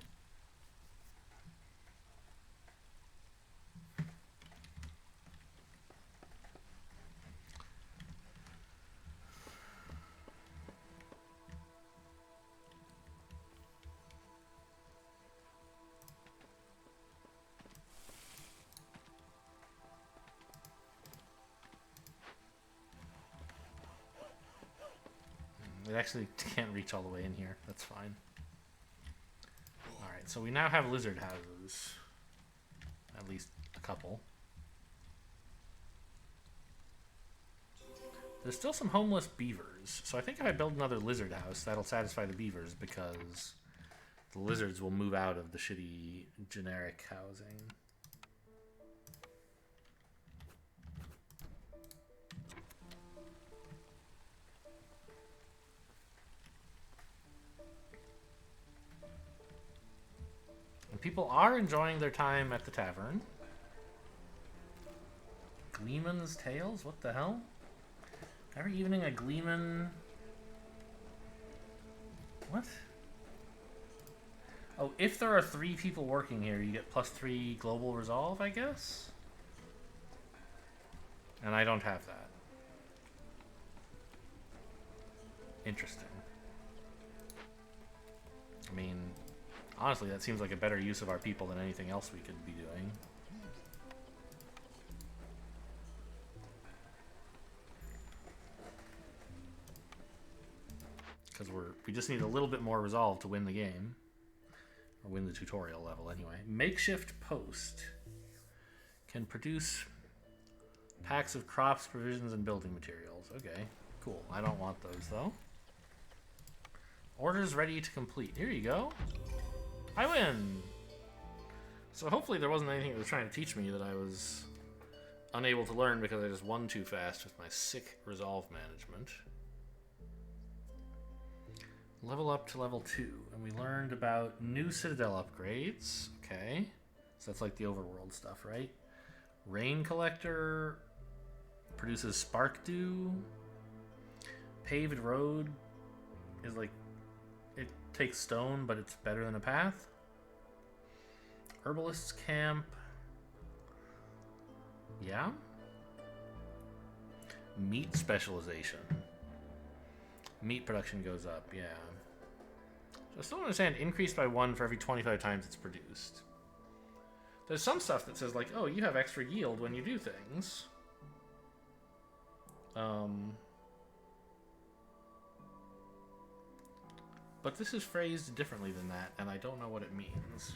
It actually can't reach all the way in here. That's fine. Alright, so we now have lizard houses. At least a couple. There's still some homeless beavers. So I think if I build another lizard house, that'll satisfy the beavers because the lizards will move out of the shitty generic housing. People are enjoying their time at the tavern. Gleeman's Tales? What the hell? Every evening a Gleeman... what? Oh, if there are 3 people working here, you get +3 global resolve, I guess? And I don't have that. Interesting. I mean... honestly, that seems like a better use of our people than anything else we could be doing. Because we just need a little bit more resolve to win the game. Or win the tutorial level, anyway. Makeshift post. Can produce packs of crops, provisions, and building materials. Okay, cool. I don't want those, though. Orders ready to complete. Here you go. I win! So hopefully there wasn't anything it was trying to teach me that I was unable to learn because I just won too fast with my sick resolve management. Level up to level 2. And we learned about new citadel upgrades. Okay. So that's like the overworld stuff, right? Rain collector produces spark dew. Paved road is like, it takes stone, but it's better than a path. Herbalist's camp. Yeah. Meat specialization. Meat production goes up, yeah. So I still don't understand. Increased by 1 for every 25 times it's produced. There's some stuff that says, like, oh, you have extra yield when you do things. But this is phrased differently than that, and I don't know what it means.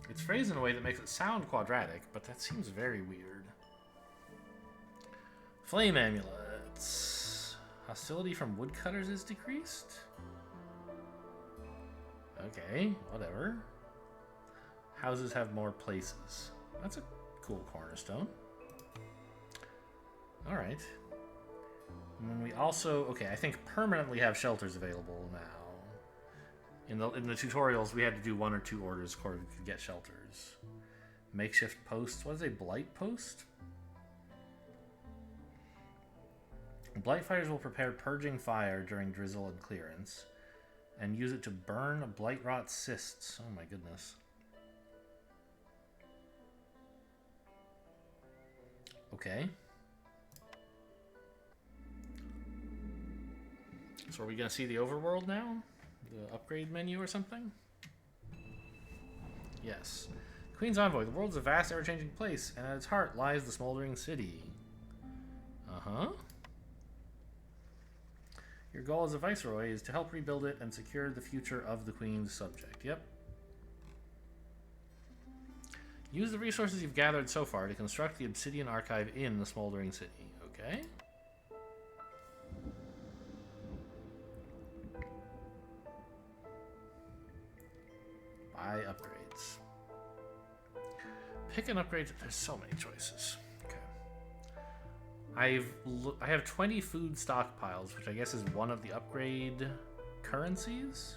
It's phrased in a way that makes it sound quadratic, but that seems very weird. Flame amulets. Hostility from woodcutters is decreased? Okay, whatever. Houses have more places. That's a cool cornerstone. Alright. And then we also, okay, I think permanently have shelters available now. In the tutorials, we had to do 1 or 2 orders before we could get shelters. Makeshift posts. What is a blight post? Blight fighters will prepare purging fire during drizzle and clearance, and use it to burn blight rot cysts. Oh my goodness. Okay. So are we going to see the overworld now? The upgrade menu or something? Yes. Queen's Envoy. The world's a vast, ever-changing place, and at its heart lies the smoldering city. Uh-huh. Your goal as a viceroy is to help rebuild it and secure the future of the Queen's subject. Yep. Use the resources you've gathered so far to construct the obsidian archive in the smoldering city. Okay. Buy upgrades. Pick an upgrade. There's so many choices. Okay. I have 20 food stockpiles, which I guess is one of the upgrade currencies.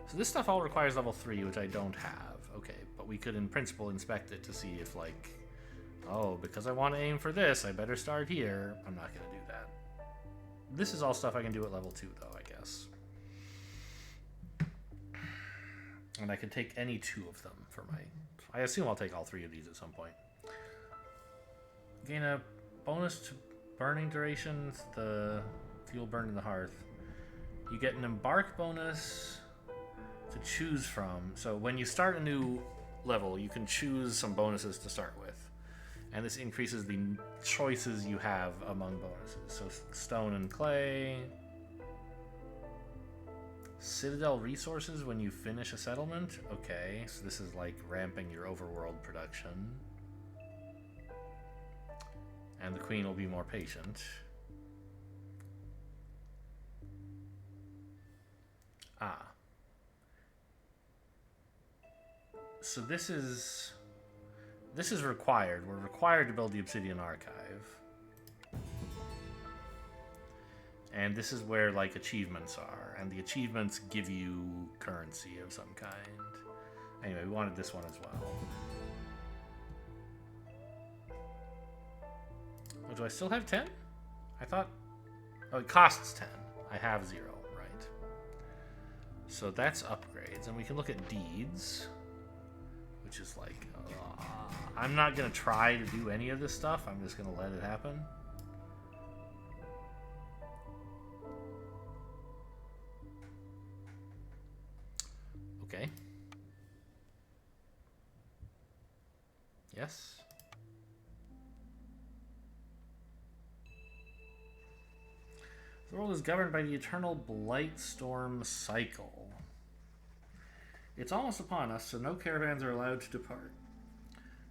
So this stuff all requires level 3, which I don't have. Okay, but we could in principle inspect it to see if, like, oh, because I want to aim for this, I better start here. I'm not going to do that. This is all stuff I can do at level 2, though, I guess. And I can take any 2 of them for my... I assume I'll take all 3 of these at some point. Gain a bonus to burning duration, the fuel burned in the hearth. You get an embark bonus to choose from. So when you start a new level, you can choose some bonuses to start with. And this increases the choices you have among bonuses. So stone and clay... Citadel resources when you finish a settlement. Okay, so this is like ramping your overworld production. And the queen will be more patient. Ah. So this is required. We're required to build the obsidian archive. And this is where, like, achievements are. And the achievements give you currency of some kind. Anyway, we wanted this one as well. Oh, do I still have 10? I thought... Oh, it costs 10. I have 0, right. So that's upgrades. And we can look at deeds. Which is like... I'm not going to try to do any of this stuff. I'm just going to let it happen. Okay. Yes. The world is governed by the eternal blight storm cycle. It's almost upon us, so no caravans are allowed to depart.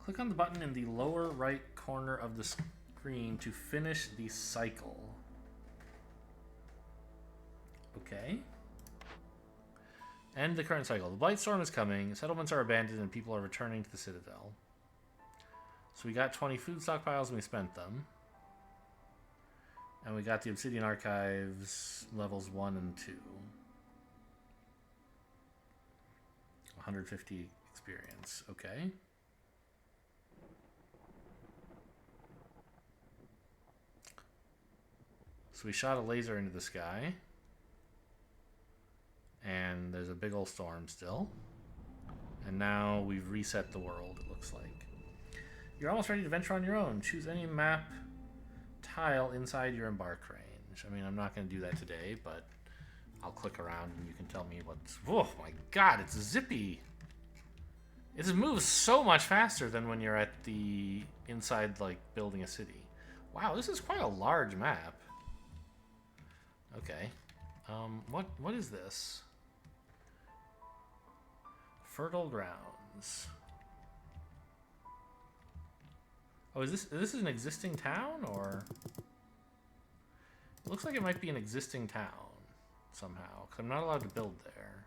Click on the button in the lower right corner of the screen to finish the cycle. Okay. End the current cycle. The Blight Storm is coming. Settlements are abandoned and people are returning to the Citadel. So we got 20 food stockpiles and we spent them. And we got the Obsidian Archives levels 1 and 2. 150 experience. Okay. So we shot a laser into the sky. And there's a big old storm still. And now we've reset the world, it looks like. You're almost ready to venture on your own. Choose any map tile inside your embark range. I mean, I'm not going to do that today, but I'll click around and you can tell me what's... Oh my god, it's zippy! It just moves so much faster than when you're at the inside, like, building a city. Wow, this is quite a large map. Okay. What is this? Fertile grounds. Oh, is this an existing town, or? It looks like it might be an existing town somehow, because I'm not allowed to build there.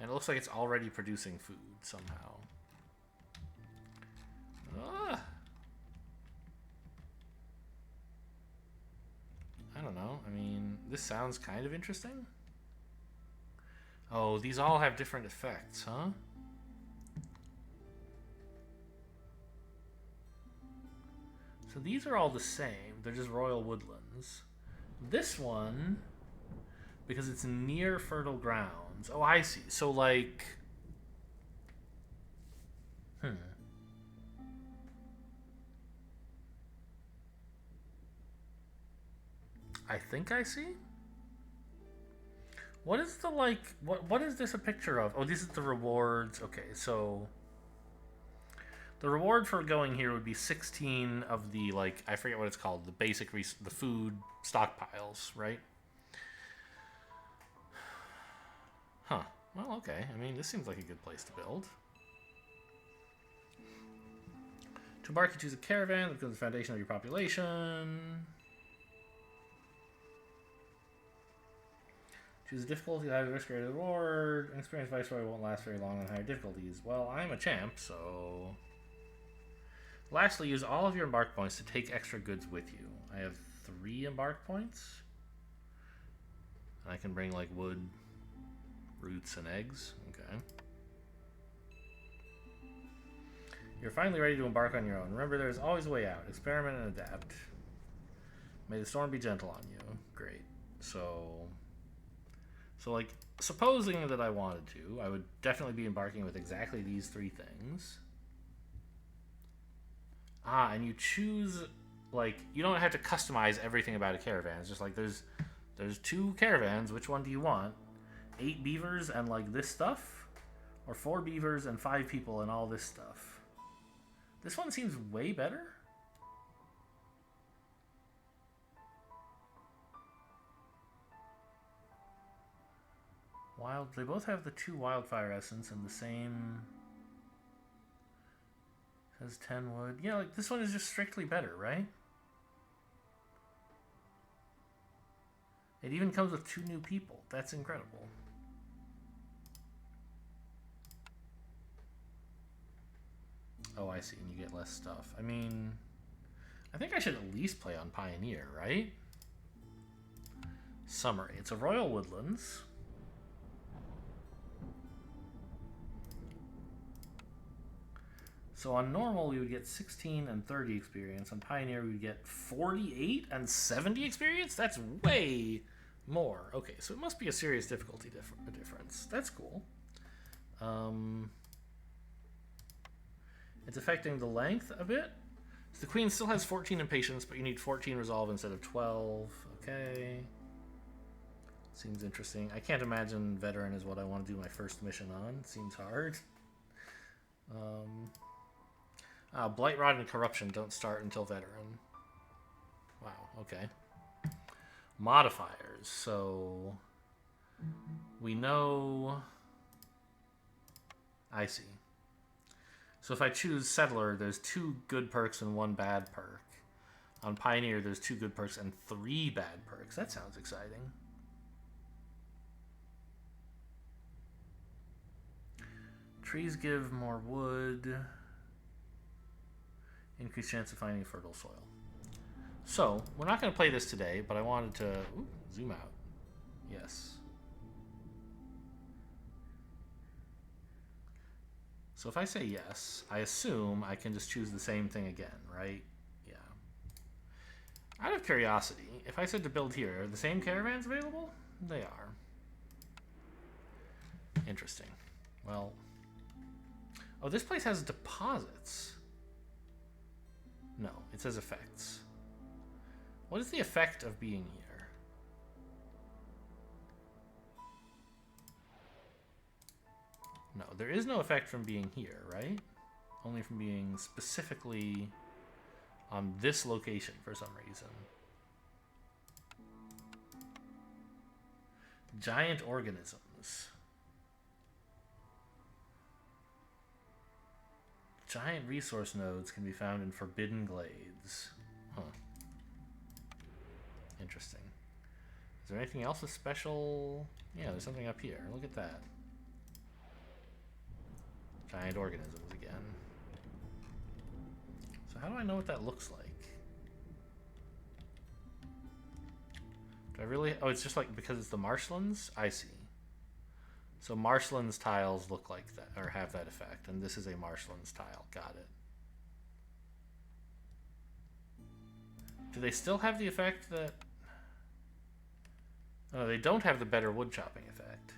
And it looks like it's already producing food somehow. Ah! I don't know. I mean, this sounds kind of interesting. Oh, these all have different effects, huh? So these are all the same. They're just royal woodlands. This one, because it's near fertile grounds. Oh, I see. So, like... I think I see. What is the, like... What is this a picture of? Oh, this is the rewards. Okay, so... The reward for going here would be 16 of the, like, I forget what it's called, the basic, the food stockpiles, right? Huh. Well, okay. I mean, this seems like a good place to build. To embark, you choose a caravan that becomes the foundation of your population. Choose a difficulty that has a risk greater reward. An experienced viceroy won't last very long on higher difficulties. Well, I'm a champ, so... Lastly, use all of your embark points to take extra goods with you. I have 3 embark points. And I can bring, like, wood, roots, and eggs. Okay. You're finally ready to embark on your own. Remember, there's always a way out. Experiment and adapt. May the storm be gentle on you. Great. So, like, supposing that I wanted to, I would definitely be embarking with exactly these 3 things. Ah, and you choose, like, you don't have to customize everything about a caravan. It's just like, there's 2 caravans. Which one do you want? 8 beavers and, like, this stuff? Or 4 beavers and 5 people and all this stuff? This one seems way better. They both have the 2 wildfire essence and the same... Has 10 wood. Yeah, like, this one is just strictly better, right? It even comes with 2 new people. That's incredible. Oh, I see. And you get less stuff. I mean, I think I should at least play on Pioneer, right? Summary. It's a Royal Woodlands. So on normal, we would get 16 and 30 experience. On Pioneer, we would get 48 and 70 experience? That's way more. Okay, so it must be a serious difficulty difference. That's cool. It's affecting the length a bit. So the Queen still has 14 in patience, but you need 14 resolve instead of 12. Okay. Seems interesting. I can't imagine veteran is what I want to do my first mission on. Seems hard. Blight Rod and Corruption don't start until veteran. Wow, okay. Modifiers. So we know... I see. So if I choose Settler, there's 2 good perks and 1 bad perk. On Pioneer, there's 2 good perks and 3 bad perks. That sounds exciting. Trees give more wood. Increased chance of finding fertile soil. So, we're not going to play this today, but I wanted to zoom out. Yes. So if I say yes, I assume I can just choose the same thing again, right? Yeah. Out of curiosity, if I said to build here, are the same caravans available? They are. Interesting. Well, oh, this place has deposits. No, it says effects. What is the effect of being here? No, there is no effect from being here, right? Only from being specifically on this location for some reason. Giant organisms. Giant resource nodes can be found in forbidden glades. Huh. Interesting. Is there anything else that's special? Yeah, there's something up here. Look at that. Giant organisms again. So how do I know what that looks like? Do I really... Oh, it's just like because it's the marshlands? I see. So marshlands tiles look like that, or have that effect, and this is a marshlands tile. Got it. Do they still have the effect that... Oh, they don't have the better wood chopping effect.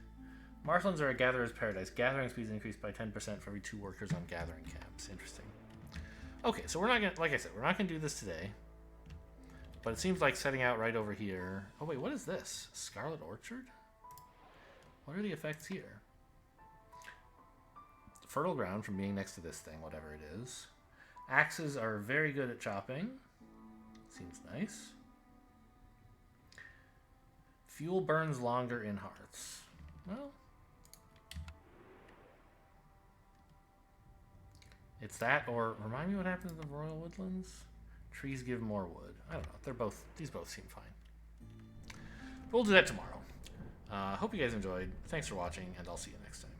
Marshlands are a gatherer's paradise. Gathering speeds increased by 10% for every 2 workers on gathering camps. Interesting. Okay, so we're not gonna, like I said, we're not gonna do this today. But it seems like setting out right over here. Oh wait, what is this? Scarlet Orchard? What are the effects here? Fertile ground from being next to this thing, whatever it is. Axes are very good at chopping. Seems nice. Fuel burns longer in hearths. Well, it's that, or remind me what happens in the Royal Woodlands? Trees give more wood. I don't know. These both seem fine. But we'll do that tomorrow. Hope you guys enjoyed. Thanks for watching, and I'll see you next time.